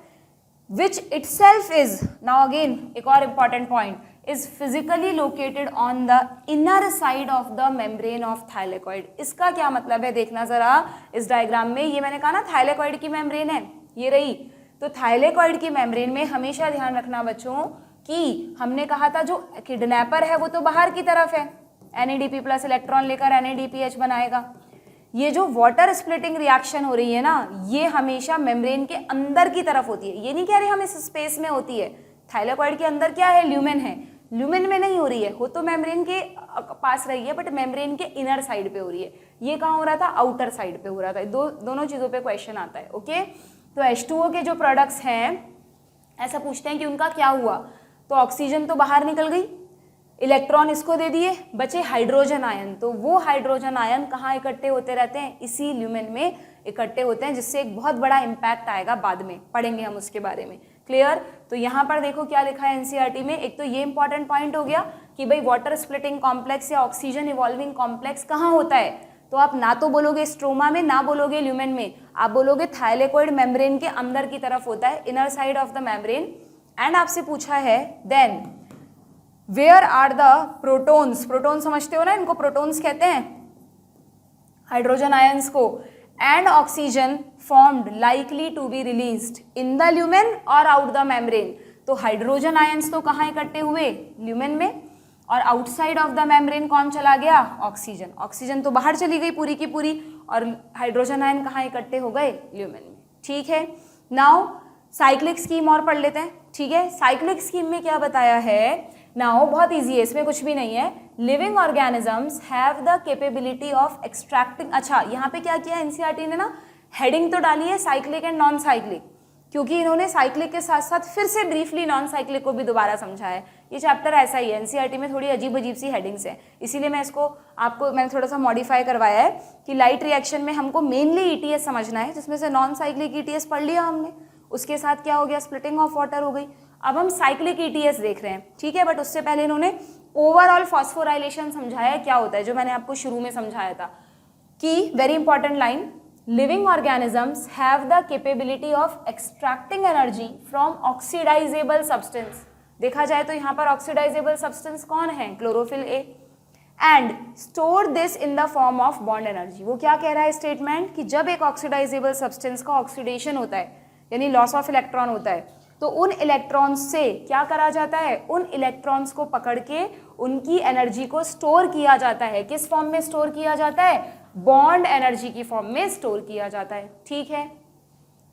which itself is, now again एक और important point, is physically located on the inner side of the membrane of thylakoid। इसका क्या मतलब है देखना जरा इस डायग्राम में। ये मैंने कहा ना थाइलेकॉइड की मेम्ब्रेन है, ये रही। तो थाइलेकॉइड की मेम्ब्रेन में हमेशा ध्यान रखना बच्चों कि हमने कहा था जो किडनैपर है वो तो बाहर की तरफ है, NADP प्लस इलेक्ट्रॉन लेकर NADPH बनाएगा। ये जो वाटर स्प्लिटिंग रिएक्शन हो रही है ना, ये हमेशा मेम्ब्रेन के अंदर की तरफ होती है। ये नहीं कह रहे हम इस स्पेस में होती है, थाइलेकॉइड के अंदर क्या है, ल्यूमेन है, ल्यूमेन में नहीं हो रही है, हो तो मेम्ब्रेन के पास रही है, बट मेम्ब्रेन के इनर साइड पे हो रही है। ये कहाँ हो रहा था, आउटर साइड पे हो रहा था। दोनों चीज़ों पे क्वेश्चन आता है। ओके, तो H2O के जो प्रोडक्ट्स हैं, ऐसा पूछते हैं कि उनका क्या हुआ, तो ऑक्सीजन तो बाहर निकल गई, इलेक्ट्रॉन इसको दे दिए, बचे हाइड्रोजन आयन। तो वो हाइड्रोजन आयन कहाँ इकट्ठे होते रहते हैं, इसी ल्यूमेन में इकट्ठे होते हैं, जिससे एक बहुत बड़ा इम्पैक्ट आएगा, बाद में पढ़ेंगे हम उसके बारे में। क्लियर? तो यहाँ पर देखो क्या लिखा है NCERT में। एक तो ये इंपॉर्टेंट पॉइंट हो गया कि भाई वाटर स्प्लिटिंग कॉम्प्लेक्स या ऑक्सीजन इवॉल्विंग कॉम्प्लेक्स कहाँ होता है, तो आप ना तो बोलोगे स्ट्रोमा में, ना बोलोगे ल्यूमेन में, आप बोलोगे थाइलेकॉइड मेम्ब्रेन के अंदर की तरफ होता है, inner side of the membrane. And आपसे पूछा है then where are the protons, proton समझते हो ना, इनको प्रोटोन्स कहते हैं, हाइड्रोजन आयंस को, and oxygen formed likely to be released in the lumen और आउट द मेम्ब्रेन। तो हाइड्रोजन आयंस तो कहाँ इकट्ठे हुए, ल्यूमेन में, और आउटसाइड ऑफ द मेम्ब्रेन कौन चला गया, ऑक्सीजन। ऑक्सीजन तो बाहर चली गई पूरी की पूरी, और हाइड्रोजन आयन कहाँ इकट्ठे हो गए, ल्यूमेन में। ठीक है, नाउ साइक्लिक स्कीम और पढ़ लेते हैं। ठीक है, साइक्लिक स्कीम में क्या बताया है, नाउ बहुत इजी है, इसमें कुछ भी नहीं है। Living organisms have the capability of extracting, अच्छा यहाँ पे क्या किया NCERT ने ना, हेडिंग तो डाली है साइक्लिक एंड नॉन साइक्लिक, क्योंकि इन्होंने साइक्लिक के साथ साथ फिर से ब्रीफली नॉन साइक्लिक को भी दोबारा समझाया है। ये चैप्टर ऐसा ही है, NCERT में थोड़ी अजीब अजीब सी हेडिंग्स हैं, इसीलिए मैं इसको आपको मैंने थोड़ा सा मॉडिफाई करवाया है कि लाइट रिएक्शन में हमको मेनली ETS समझना है, जिसमें से नॉन साइक्लिक ETS पढ़ लिया हमने, उसके साथ क्या हो गया, स्प्लिटिंग ऑफ वाटर हो गई। अब हम साइक्लिक ETS देख रहे हैं। ठीक है, बट उससे पहले इन्होंने ओवरऑल फॉस्फोराइलेशन समझाया है क्या होता है, जो मैंने आपको शुरू में समझाया था कि very important line, living organisms have the capability of extracting energy from oxidisable substance. देखा जाए तो यहाँ पर ऑक्सीडाइजेबल सब्सटेंस कौन है, chlorophyll A, and store this in the form of bond energy. वो क्या कह रहा है स्टेटमेंट, कि जब एक ऑक्सीडाइजेबल सब्सटेंस का ऑक्सीडेशन होता है, यानी लॉस ऑफ इलेक्ट्रॉन होता है, तो उन इलेक्ट्रॉन्स से क्या करा जाता है, उन इलेक्ट्रॉन्स को पकड़ के उनकी एनर्जी को स्टोर किया जाता है। किस फॉर्म में स्टोर किया जाता है, बॉन्ड एनर्जी की फॉर्म में स्टोर किया जाता है। ठीक है,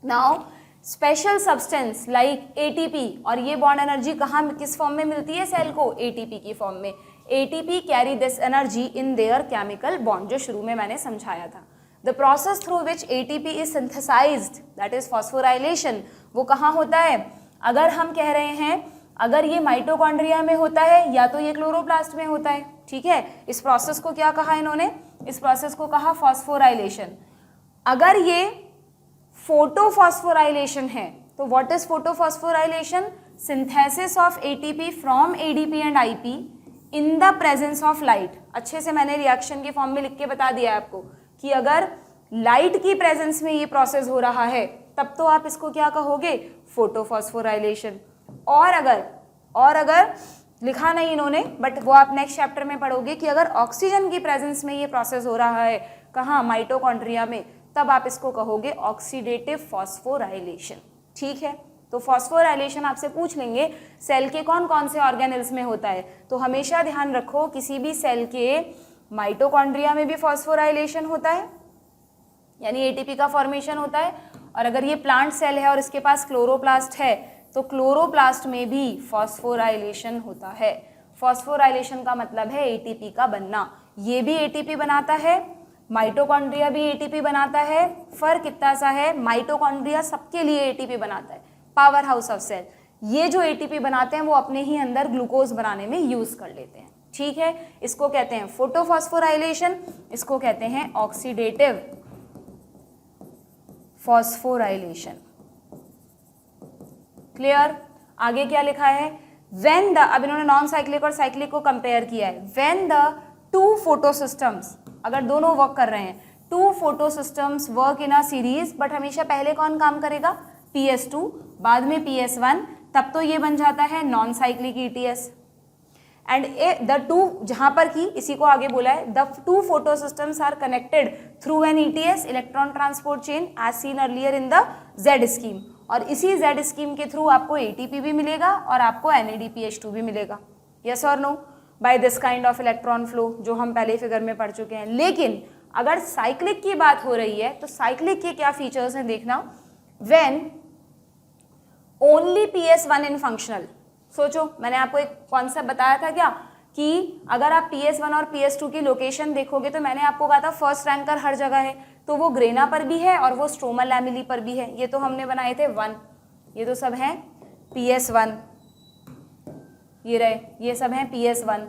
now special substance like ATP, और ये बॉन्ड एनर्जी कहाँ किस फॉर्म में मिलती है सेल को, ATP की फॉर्म में। ATP carry this energy in their chemical bond, जो शुरू में मैंने समझाया था। The process through which ATP is synthesized, that is phosphorylation, वो कहाँ होता है, अगर हम कह रहे हैं अगर ये माइटोकॉन्ड्रिया में होता है या तो ये क्लोरोप्लास्ट में होता है। ठीक है, इस प्रोसेस को क्या कहा इन्होंने, इस प्रोसेस को कहा फॉस्फोराइलेशन। अगर ये फोटोफॉस्फोराइलेशन है तो what is photophosphorylation, synthesis of ATP from ADP and IP in the presence of light. अच्छे से मैंने रिएक्शन के फॉर्म में लिख के बता दिया है आपको कि अगर लाइट की प्रेजेंस में ये प्रोसेस हो रहा है तब तो आप इसको क्या कहोगे, फोटोफॉस्फोराइलेशन। और अगर लिखा नहीं इन्होंने, बट वो आप नेक्स्ट चैप्टर में पढ़ोगे कि अगर ऑक्सीजन की प्रेजेंस में ये प्रोसेस हो रहा है, कहाँ, माइटोकॉन्ड्रिया में, तब आप इसको कहोगे ऑक्सीडेटिव फॉस्फोराइलेशन। ठीक है, तो फॉस्फोराइलेशन आपसे पूछ लेंगे सेल के कौन कौन से ऑर्गेनेल्स में होता है, तो हमेशा ध्यान रखो किसी भी सेल के माइटोकॉन्ड्रिया में भी फॉस्फोराइलेशन होता है, यानी ATP का फॉर्मेशन होता है, और अगर ये प्लांट सेल है और इसके पास क्लोरोप्लास्ट है तो क्लोरोप्लास्ट में भी फॉस्फोराइलेशन होता है। फॉस्फोराइलेशन का मतलब है ATP का बनना, ये भी ATP बनाता है, माइटोकॉन्ड्रिया भी ATP बनाता है। फर्क कितना सा है, माइटोकॉन्ड्रिया सबके लिए ATP बनाता है, पावर हाउस ऑफ सेल। ये जो ATP बनाते हैं वो अपने ही अंदर ग्लूकोज बनाने में यूज कर लेते हैं। ठीक है, इसको कहते हैं फोटोफॉस्फोराइलेशन, इसको कहते हैं ऑक्सीडेटिव फॉस्फोराइलेशन। क्लियर? आगे क्या लिखा है? व्हेन द, अब इन्होंने नॉन साइक्लिक और साइक्लिक को कंपेयर किया है। व्हेन द टू फोटोसिस्टम्स, अगर दोनों वर्क कर रहे हैं, two photosystems work in a series, but हमेशा पहले कौन काम करेगा? PS2, बाद में PS1, तब तो ये बन जाता है non cyclic ETS। And the two, जहां पर की इसी को आगे बोला है, the two photo systems are connected through an ETS, electron transport chain, as seen earlier in the Z scheme. और इसी Z स्कीम के थ्रू आपको ATP भी मिलेगा और आपको NADPH2 भी मिलेगा। यस और no? By this kind of electron flow, जो हम पहले फिगर में पढ़ चुके हैं। लेकिन अगर साइक्लिक की बात हो रही है तो साइक्लिक के क्या फीचर्स हैं देखना। When only PS1 in functional, सोचो मैंने आपको एक कॉन्सेप्ट बताया था क्या, कि अगर आप PS1 और PS2 की लोकेशन देखोगे तो मैंने आपको कहा था फर्स्ट रैंकर हर जगह है, तो वो ग्रेना पर भी है और वो स्ट्रोमा लैमेली पर भी है। ये तो हमने बनाए थे 1, ये तो सब हैं PS1, ये रहे, ये सब हैं PS1।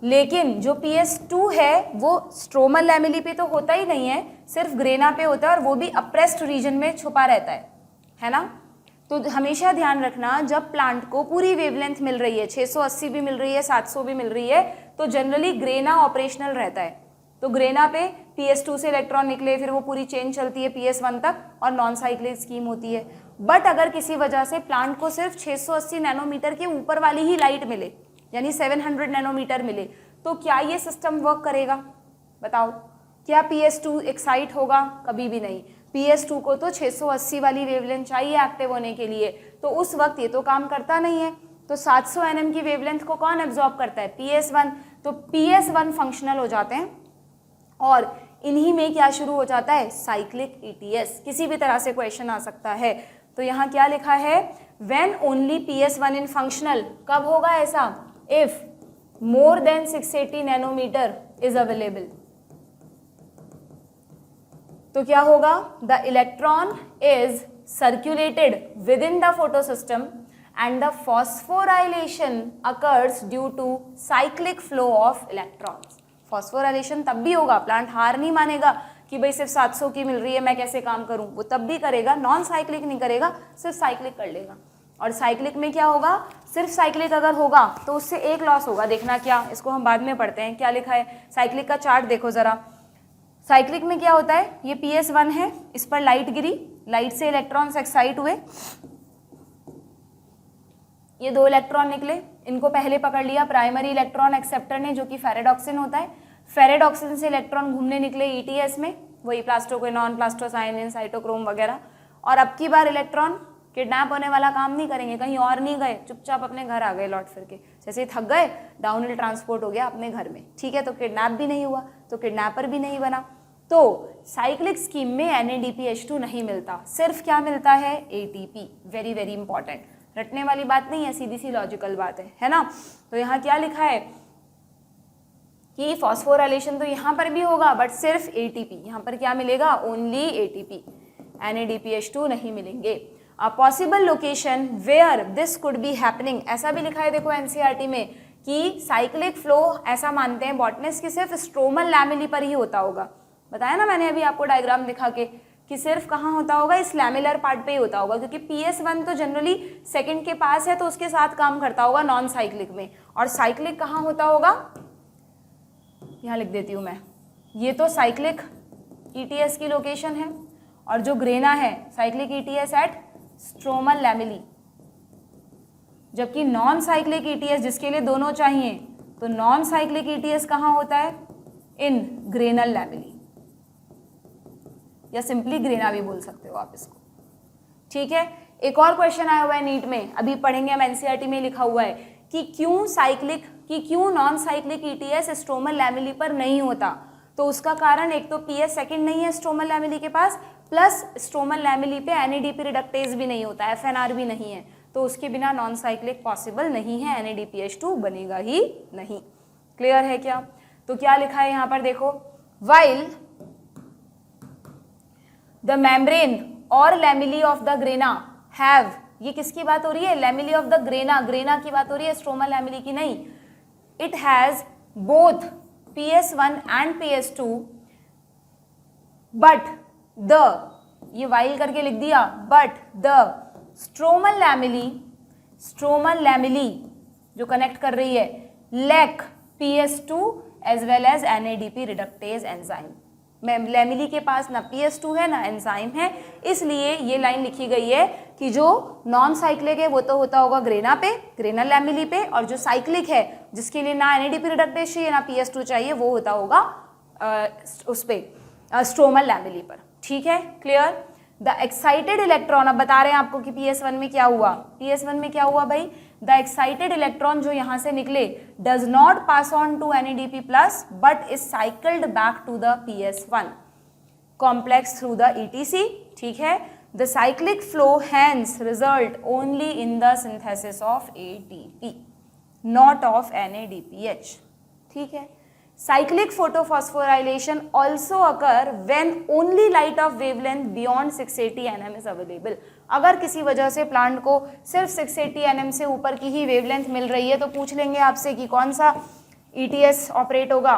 लेकिन जो PS2 है वो स्ट्रोमल लैमेली पे तो होता ही नहीं है, सिर्फ ग्रेना पे होता है, और वो भी अप्रेस्ड रीजन में छुपा रहता है ना। तो हमेशा ध्यान रखना, जब प्लांट को पूरी वेवलेंथ मिल रही है, 680 भी मिल रही है, 700 भी मिल रही है, तो जनरली ग्रेना ऑपरेशनल रहता है। तो ग्रेना पे PS2 से इलेक्ट्रॉन निकले, फिर वो पूरी चेन चलती है PS1 तक, और नॉन साइक्लिक स्कीम होती है। बट अगर किसी वजह से प्लांट को सिर्फ 680 नैनोमीटर के ऊपर वाली ही लाइट मिले, यानी 700 नैनोमीटर मिले, तो क्या ये सिस्टम वर्क करेगा? बताओ, क्या PS2 एक्साइट होगा? कभी भी नहीं। PS2 को तो 680 वाली वेवलेंथ चाहिए एक्टिव होने के लिए, तो उस वक्त ये तो काम करता नहीं है। तो 700 nm की वेवलेंथ को कौन एब्जॉर्ब करता है? PS1। तो PS1 फंक्शनल हो जाते हैं, और इन्हीं में क्या शुरू हो जाता है? Cyclic ETS। किसी भी तरह से क्वेश्चन आ सकता है। तो यहाँ क्या लिखा है? When only PS1 in functional. कब होगा ऐसा? If more than 680 nanometre is available. तो क्या होगा? The electron is circulated within the photosystem and the phosphorylation occurs due to cyclic flow of electrons. Phosphorylation तब भी होगा, प्लांट हार नहीं मानेगा कि भाई सिर्फ 700 की मिल रही है, मैं कैसे काम करूं, वो तब भी करेगा, नॉन साइक्लिक नहीं करेगा, सिर्फ साइक्लिक कर लेगा। और साइक्लिक में क्या होगा? सिर्फ साइक्लिक अगर होगा तो उससे एक लॉस होगा, देखना क्या, इसको हम बाद में पढ़ते हैं। क्या लिखा है साइक्लिक का चार्ट देखो जरा। साइक्लिक में क्या होता है? ये PS1 है, इस पर लाइट गिरी, लाइट से इलेक्ट्रॉन्स एक्साइट हुए, ये 2 इलेक्ट्रॉन निकले, इनको पहले पकड़ लिया प्राइमरी इलेक्ट्रॉन एक्सेप्टर ने, जो कि फेरेडॉक्सिन होता है। फेरेडॉक्सिन से इलेक्ट्रॉन घूमने निकले ETS में, वही प्लास्टोक्विनोन, प्लास्टोसाइनिन, साइटोक्रोम वगैरह। और अब की बार इलेक्ट्रॉन किडनैप होने वाला काम नहीं करेंगे, कहीं और नहीं गए, चुपचाप अपने घर आ गए लौट फिर के, जैसे थक गए डाउन हिल ट्रांसपोर्ट हो गया अपने घर में, ठीक है। तो किडनैप भी नहीं हुआ, तो किडनैपर भी नहीं बना। तो साइक्लिक स्कीम में NADPH2 नहीं मिलता, सिर्फ क्या मिलता है? ATP। वेरी वेरी इंपॉर्टेंट, रटने वाली बात नहीं है, सीधी सी लॉजिकल बात है ना। तो यहाँ क्या लिखा है कि फॉस्फोराइलेशन तो यहाँ पर भी होगा, बट सिर्फ ATP। यहाँ पर क्या मिलेगा? ओनली ATP, NADPH2 नहीं मिलेंगे। A possible location where this could be happening, ऐसा भी लिखा है देखो NCERT में, कि साइक्लिक फ्लो ऐसा मानते हैं बॉटनिस्ट कि सिर्फ स्ट्रोमल लैमेली पर ही होता होगा। बताया ना मैंने अभी आपको डायग्राम दिखा के, कि सिर्फ कहाँ होता होगा? इस लैमेलर पार्ट पे ही होता होगा, क्योंकि PS1 तो जनरली सेकंड के पास है, तो उसके साथ काम करता होगा नॉन साइक्लिक में। और साइक्लिक कहाँ होता होगा? यहाँ लिख देती हूँ मैं, ये तो साइक्लिक ETS की लोकेशन है, और जो ग्रेना है cyclic ETS at stromal lamellae. जबकि नॉन साइक्लिक ETS जिसके लिए दोनों चाहिए, तो नॉन साइक्लिक ETS कहाँ होता है? इन ग्रेनल लैमेली, या सिंपली ग्रेना भी बोल सकते हो आप इसको, ठीक है। एक और क्वेश्चन आया हुआ है नीट में, अभी पढ़ेंगे हम, NCERT में लिखा हुआ है कि क्यों non cyclic ETS stromal lamellae पर नहीं होता। तो उसका कारण एक तो PS सेकंड नहीं है स्ट्रोमल लैमेली के पास, प्लस स्ट्रोमल लैमेली पे NADP रिडक्टेज भी नहीं होता, FNR भी नहीं है, तो उसके बिना नॉन साइक्लिक पॉसिबल नहीं है, NADPH2 बनेगा ही नहीं। क्लियर है क्या? तो क्या लिखा है यहाँ पर देखो, वाइल द मेम्ब्रेन और lamellae of the grana have, ये किसकी बात हो रही है? Lamellae of the grana, grana की बात हो रही है, स्ट्रोमल लैमेली की नहीं। It has both PS1 and PS2, but the ये वाइल करके लिख दिया, बट द स्ट्रोमल लैमेली जो कनेक्ट कर रही है lack PS2 as well as NADP reductase enzyme. Lamellae के पास ना PS2 है ना एंजाइम है, इसलिए ये लाइन लिखी गई है कि जो नॉन साइक्लिक है वो तो होता होगा ग्रेना पे, ग्रेनल लैमिली पे, और जो साइक्लिक है जिसके लिए ना NADP रिडक्टेज चाहिए ना PS2 चाहिए वो होता होगा उस पे स्ट्रोमल लैमिली पर। ठीक है, क्लियर। द एक्साइटेड इलेक्ट्रॉन, अब बता रहे हैं आपको कि PS1 में क्या हुआ, PS1 में क्या हुआ भाई, द एक्साइटेड इलेक्ट्रॉन जो यहां से निकले does not pass on to NADP plus but is cycled back to the PS1 complex through the ETC। ठीक है, the cyclic flow hence result only in the synthesis of ATP not of NADPH। ठीक है, cyclic photophosphorylation also occur when only light of wavelength beyond 680 nm is available। अगर किसी वजह से plant को सिर्फ 680 nm से ऊपर की ही वेवलेंथ मिल रही है तो पूछ लेंगे आपसे कि कौन सा ETS ऑपरेट होगा,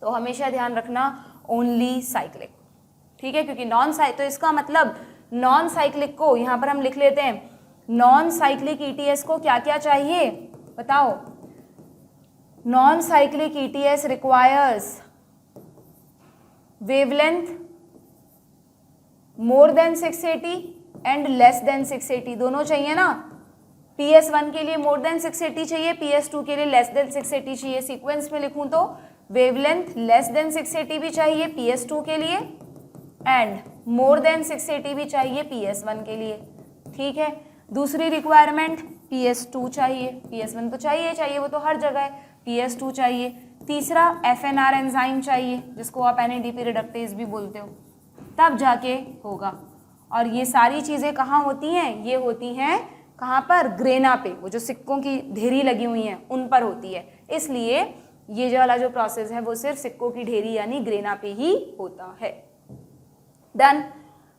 तो हमेशा ध्यान रखना ओनली साइक्लिक। ठीक है, क्योंकि तो इसका मतलब नॉन साइक्लिक को यहाँ पर हम लिख लेते हैं, नॉन साइक्लिक ETS को क्या क्या चाहिए बताओ। Non-cyclic ETS requires wavelength more than 680 and less than 680, दोनों चाहिए ना। PS1 के लिए more than 680 चाहिए, PS2 के लिए less than 680 चाहिए। सीक्वेंस में लिखूं तो wavelength less than 680 भी चाहिए PS2 के लिए and more than 680 भी चाहिए PS1 के लिए। ठीक है, दूसरी रिक्वायरमेंट PS2 चाहिए, PS1 तो चाहिए, वो तो हर जगह है, PS2 चाहिए। तीसरा FNR एंजाइम चाहिए जिसको आप NADP रिडक्टेज भी बोलते हो, तब जाके होगा। और ये सारी चीज़ें कहाँ होती हैं, ये होती हैं कहाँ पर, ग्रेना पे, वो जो सिक्कों की ढेरी लगी हुई हैं उन पर होती है। इसलिए ये जो वाला जो प्रोसेस है वो सिर्फ सिक्कों की ढेरी यानी ग्रेना पे ही होता है। डन,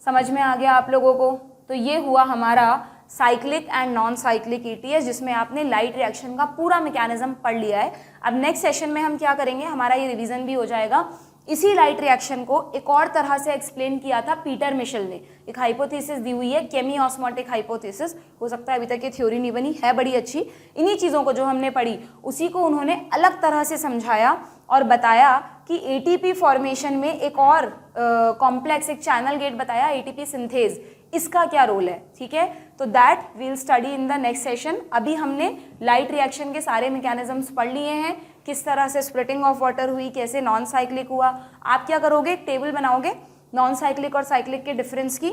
समझ में आ गया आप लोगों को। तो ये हुआ हमारा cyclic and non cyclic ETS, जिसमें आपने लाइट रिएक्शन का पूरा मैकेनिज्म पढ़ लिया है। अब नेक्स्ट सेशन में हम क्या करेंगे, हमारा ये रिवीजन भी हो जाएगा। इसी लाइट रिएक्शन को एक और तरह से एक्सप्लेन किया था पीटर मिशेल ने। एक हाइपोथेसिस दी हुई है, केमी ऑस्मोटिक हाइपोथेसिस, हो सकता है अभी तक ये थ्योरी नहीं बनी है, बड़ी अच्छी। इन्हीं चीज़ों को जो हमने पढ़ी उसी को उन्होंने अलग तरह से समझाया और बताया कि ATP फॉर्मेशन में एक और कॉम्प्लेक्स एक चैनल गेट बताया, ATP सिंथेज, इसका क्या रोल है। ठीक है, तो that we'll study in the next session. अभी हमने लाइट रिएक्शन के सारे मैकेनिज्म्स पढ़ लिए हैं, किस तरह से स्प्लिटिंग ऑफ वाटर हुई, कैसे नॉन साइक्लिक हुआ। आप क्या करोगे, एक टेबल बनाओगे नॉन साइक्लिक और साइक्लिक के डिफरेंस की,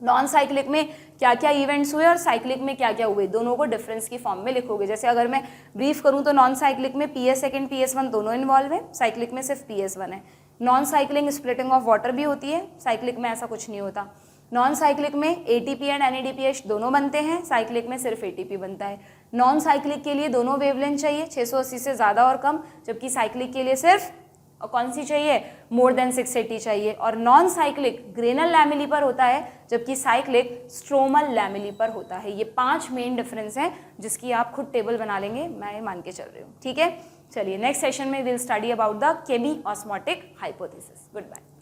नॉन साइक्लिक में क्या क्या इवेंट्स हुए और साइक्लिक में क्या क्या हुए, दोनों को डिफरेंस की फॉर्म में लिखोगे। जैसे अगर मैं ब्रीफ करूं तो नॉन साइक्लिक में PS सेकेंड PS1 दोनों इन्वॉल्व है, साइक्लिक में सिर्फ PS1 है। Non cyclic splitting of water भी होती है, साइक्लिक में ऐसा कुछ नहीं होता। नॉन साइक्लिक में ATP एंड NADPH दोनों बनते हैं, साइक्लिक में सिर्फ ATP बनता है। नॉन साइक्लिक के लिए दोनों वेवलेंथ चाहिए, 680 से ज़्यादा और कम, जबकि साइक्लिक के लिए सिर्फ कौन सी चाहिए, मोर देन 680 चाहिए। और नॉन साइक्लिक ग्रेनल लैमिली पर होता है, जबकि साइक्लिक स्ट्रोमल लैमिली पर होता है। ये 5 मेन डिफरेंस हैं जिसकी आप खुद टेबल बना लेंगे, मैं मान के चल रही हूँ। ठीक है, चलिए नेक्स्ट सेशन में will study about the chemiosmotic hypothesis. Good bye.